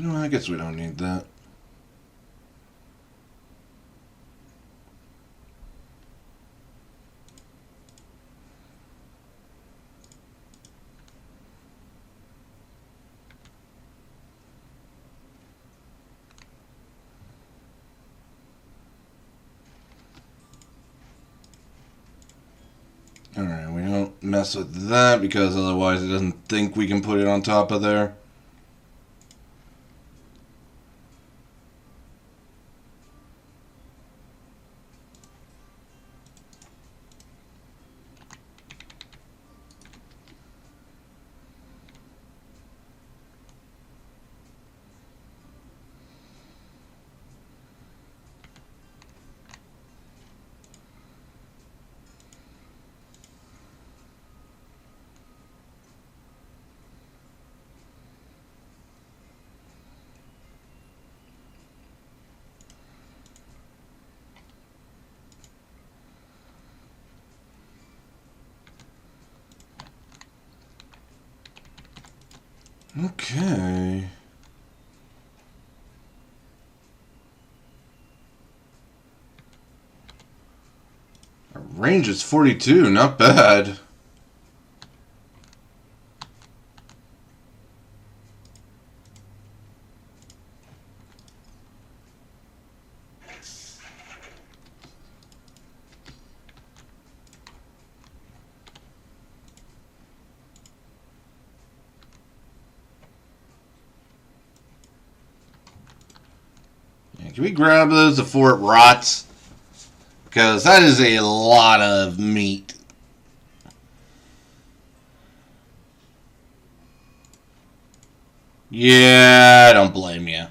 No, I guess we don't need that. Alright, we don't mess with that because otherwise it doesn't think we can put it on top of there. Okay. Our range is 42, not bad. Can we grab those before it rots? Because that is a lot of meat. Yeah, I don't blame you.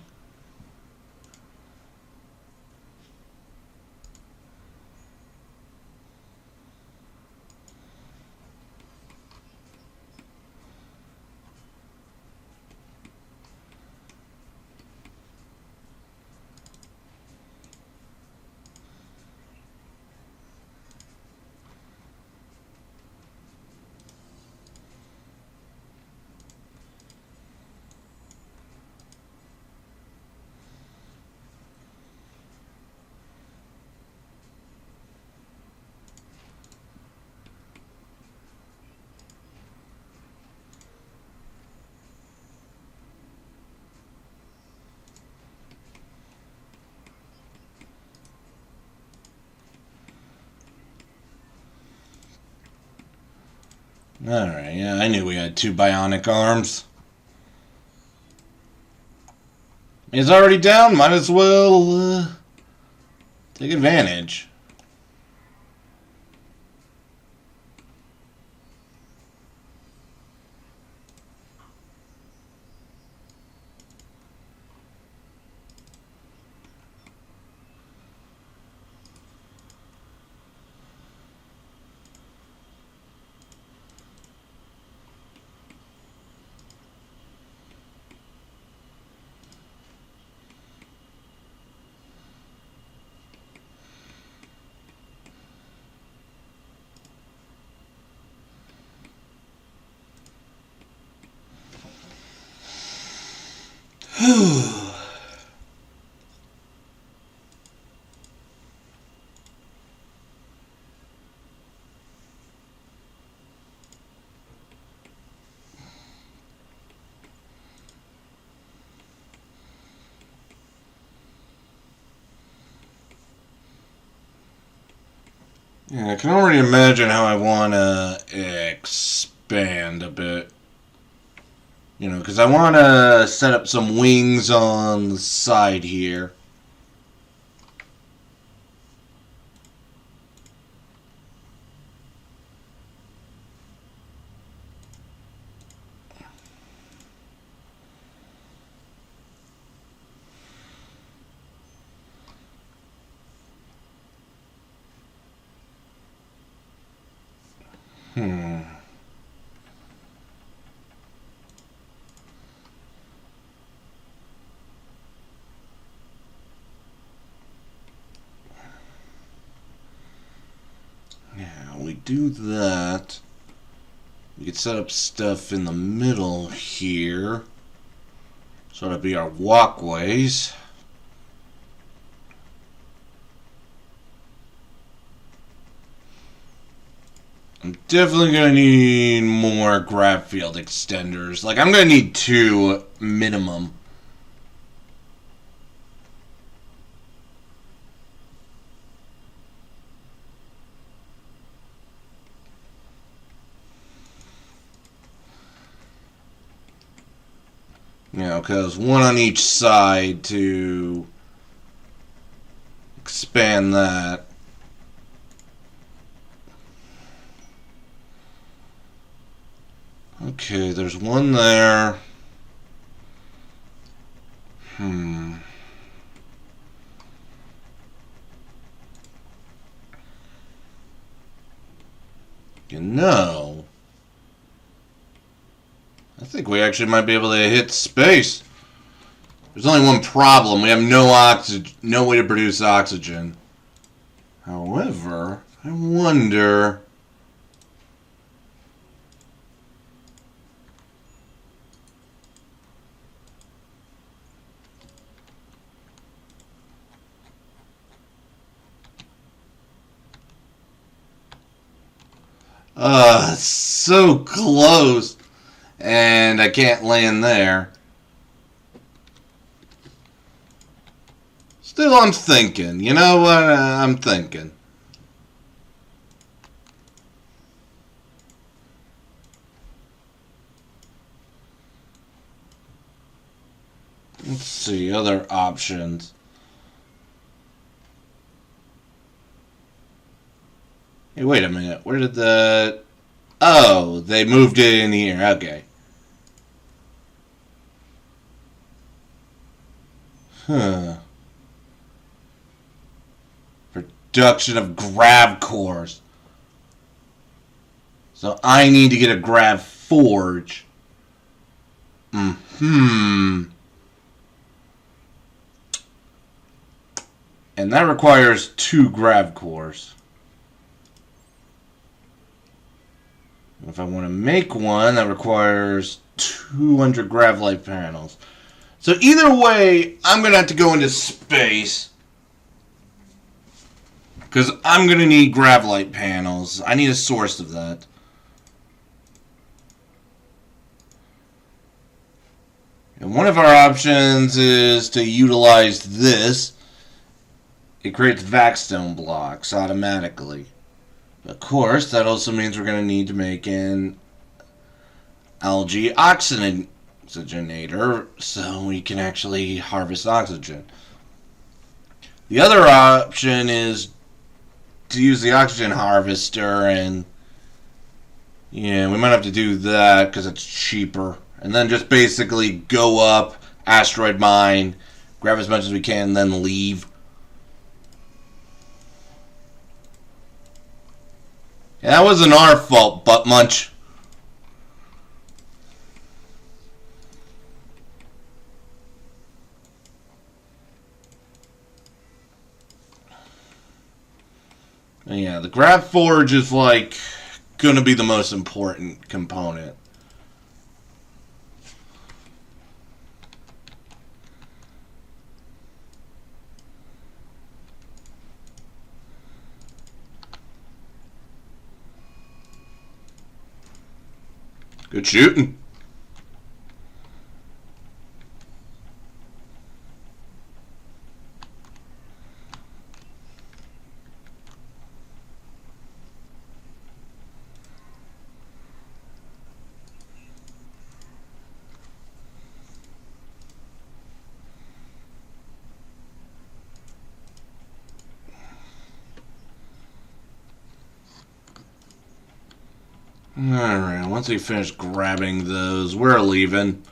Alright, yeah, I knew we had 2 bionic arms. He's already down, might as well take advantage. Yeah, I can already imagine how I want to expand a bit. You know, because I want to set up some wings on the side here. Hmm. Yeah, we do that. We could set up stuff in the middle here. So that'll be our walkways. I'm definitely going to need more grab field extenders. Like, I'm going to need 2 minimum. You know, because 1 on each side to expand that. Okay, there's 1 there. You know, I think we actually might be able to hit space. There's only 1 problem. We have no way to produce oxygen. However, I wonder... so close. And I can't land there. Still, I'm thinking. You know what? I'm thinking. Let's see, other options. Hey, wait a minute. Where did the... Oh, they moved it in here. Okay. Huh. Production of Grav cores. So I need to get a Grav forge. And that requires 2 Grav cores. If I want to make one, that requires 200 Grav light panels. So either way, I'm going to have to go into space. Because I'm going to need Grav light panels. I need a source of that. And one of our options is to utilize this. It creates vac-stone blocks automatically. Of course, that also means we're going to need to make an algae oxygenator so we can actually harvest oxygen. The other option is to use the oxygen harvester, and yeah, we might have to do that because it's cheaper. And then just basically go up, asteroid mine, grab as much as we can, then leave. Yeah, that wasn't our fault, Butt Munch. Yeah, the Grav Forge is like gonna be the most important component. Good shooting. Alright, once we finish grabbing those, we're leaving.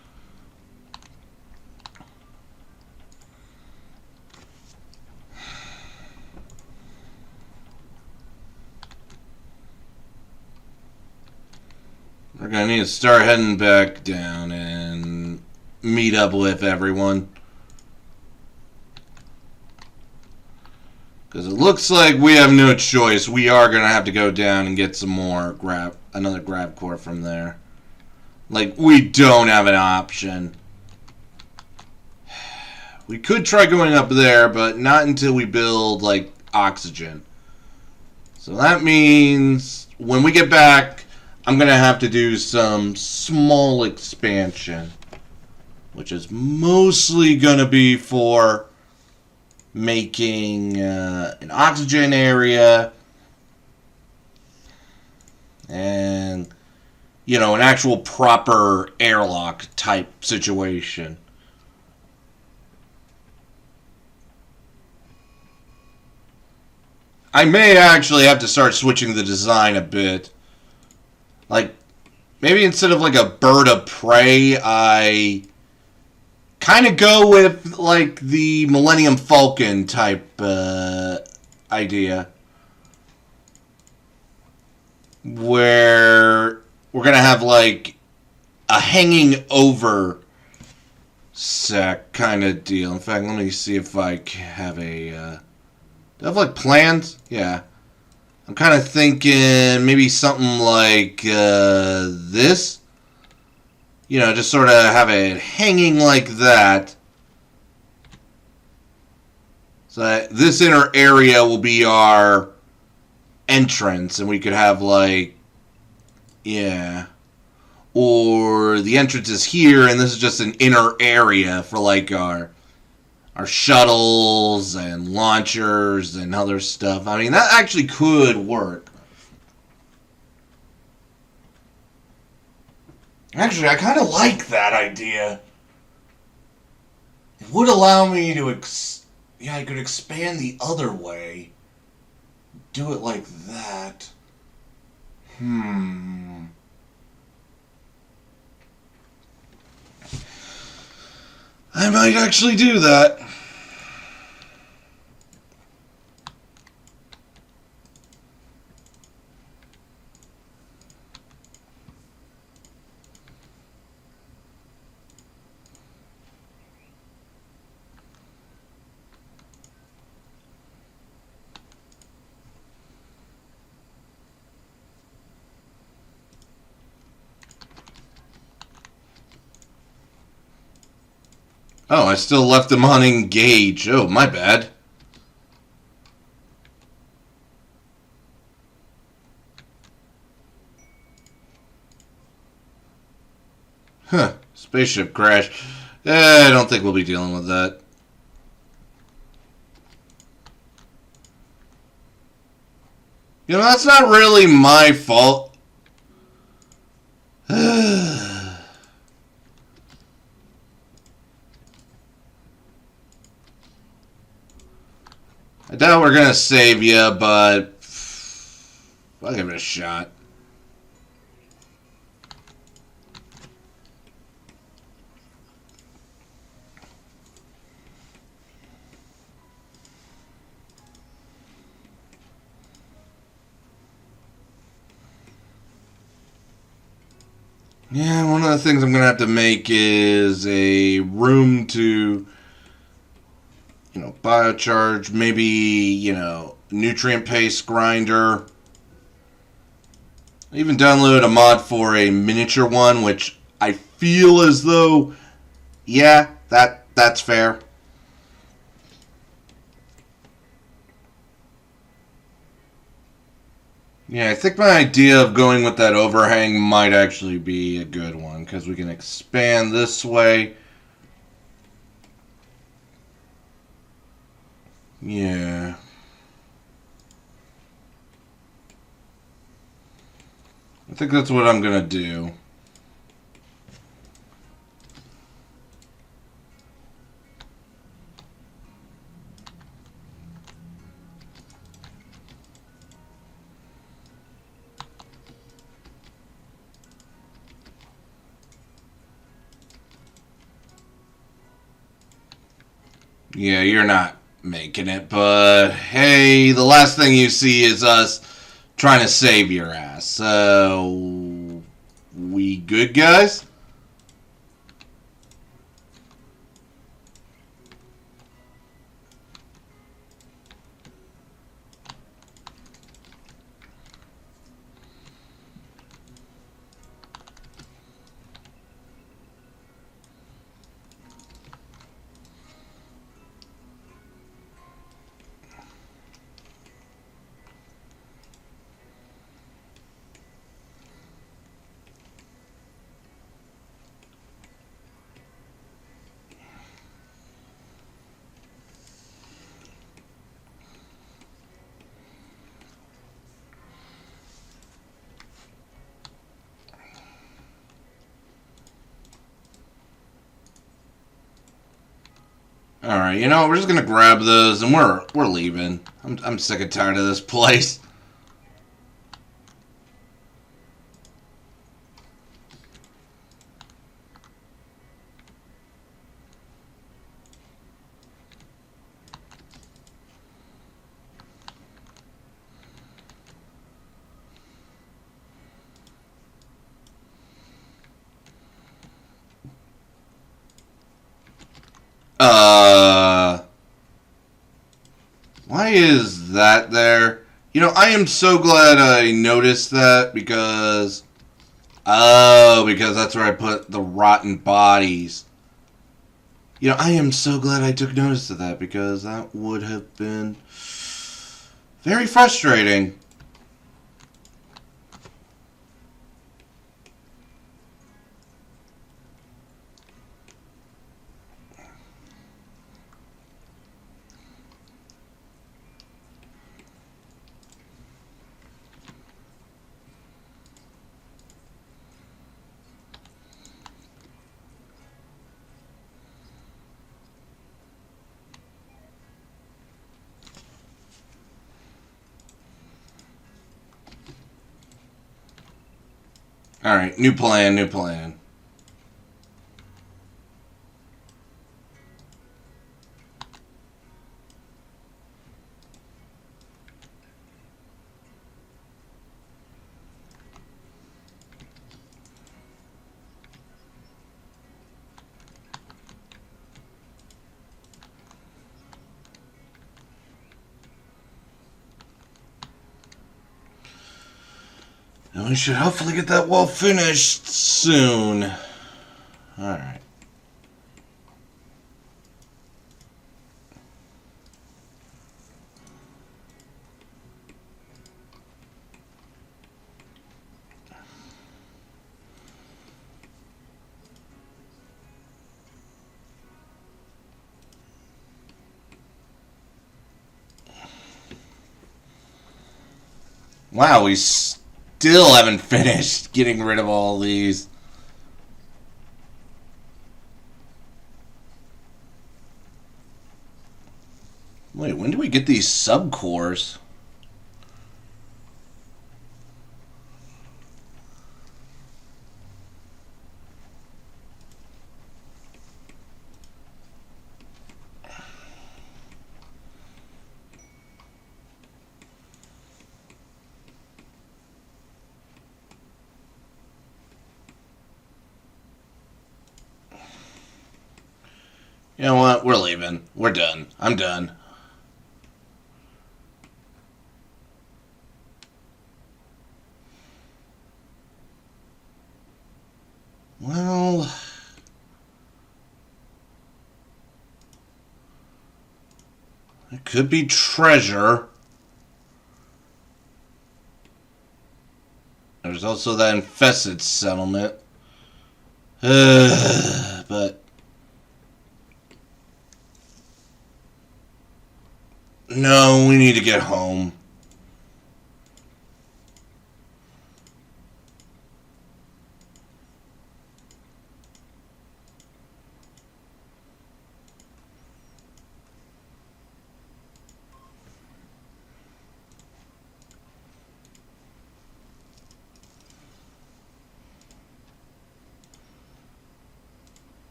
We're gonna need to start heading back down and meet up with everyone. Because it looks like we have no choice. We are gonna have to go down and get some more another grab core from there. Like, we don't have an option. We could try going up there, but not until we build, like, oxygen. So that means when we get back, I'm going to have to do some small expansion, which is mostly going to be for making an oxygen area and, you know, an actual proper airlock type situation. I may actually have to start switching the design a bit. Like, maybe instead of like a bird of prey, I kind of go with like the Millennium Falcon type idea. Where we're going to have like a hanging over sack kind of deal. In fact, let me see if I have a... do I have, like, plans? Yeah. I'm kind of thinking maybe something like this. You know, just sort of have it hanging like that. So that this inner area will be our entrance. And we could have, like, yeah. Or the entrance is here, and this is just an inner area for, like, our shuttles and launchers and other stuff. I mean, that actually could work. Actually, I kind of like that idea. It would allow me to I could expand the other way. Do it like that. I might actually do that. Oh, I still left them on engage. Oh, my bad. Huh. Spaceship crash. I don't think we'll be dealing with that. You know, that's not really my fault. I doubt we're gonna save you, but I'll give it a shot. Yeah, one of the things I'm gonna have to make is a room to, you know, biocharge, maybe, you know, nutrient paste grinder. I even downloaded a mod for a miniature one, which I feel as though, yeah, that's fair. Yeah, I think my idea of going with that overhang might actually be a good one, because we can expand this way. Yeah. I think that's what I'm gonna do. Yeah, you're not making it, but hey, the last thing you see is us trying to save your ass. So, we good, guys? All right, you know, we're just gonna grab those and we're leaving. I'm sick and tired of this place. Why is that there? You know, I am so glad I noticed that because because that's where I put the rotten bodies. You know, I am so glad I took notice of that because that would have been very frustrating. Alright, new plan, new plan. And we should hopefully get that wall finished soon. Alright. Wow, we still haven't finished getting rid of all these. Wait, when do we get these subcores? You know what? We're leaving. We're done. I'm done. Well, it could be treasure. There's also that infested settlement. But no, we need to get home.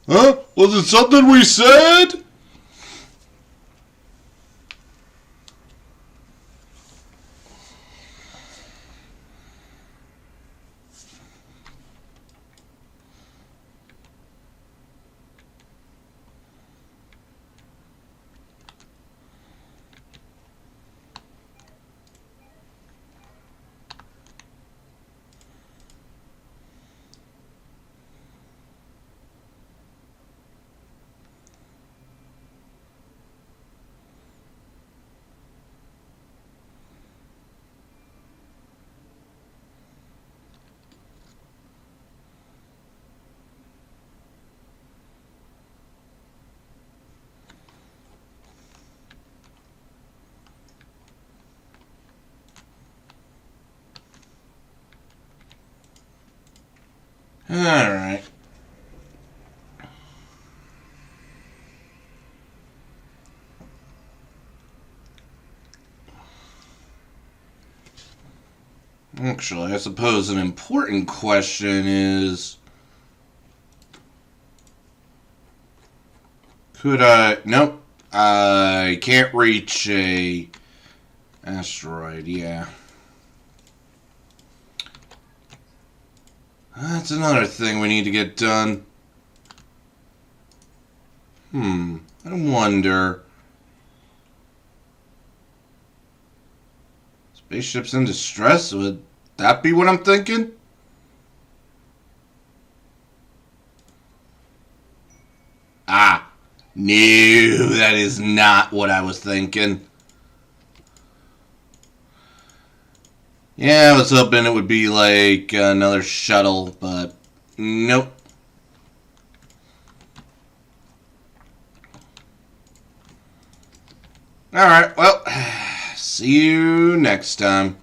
Huh? Was it something we said? Alright. Actually, I suppose an important question is... Could I... Nope. I can't reach a... asteroid, yeah. That's another thing we need to get done. I wonder... Spaceships in distress? Would that be what I'm thinking? Ah. No, that is not what I was thinking. Yeah, I was hoping it would be like another shuttle, but nope. Alright, well, see you next time.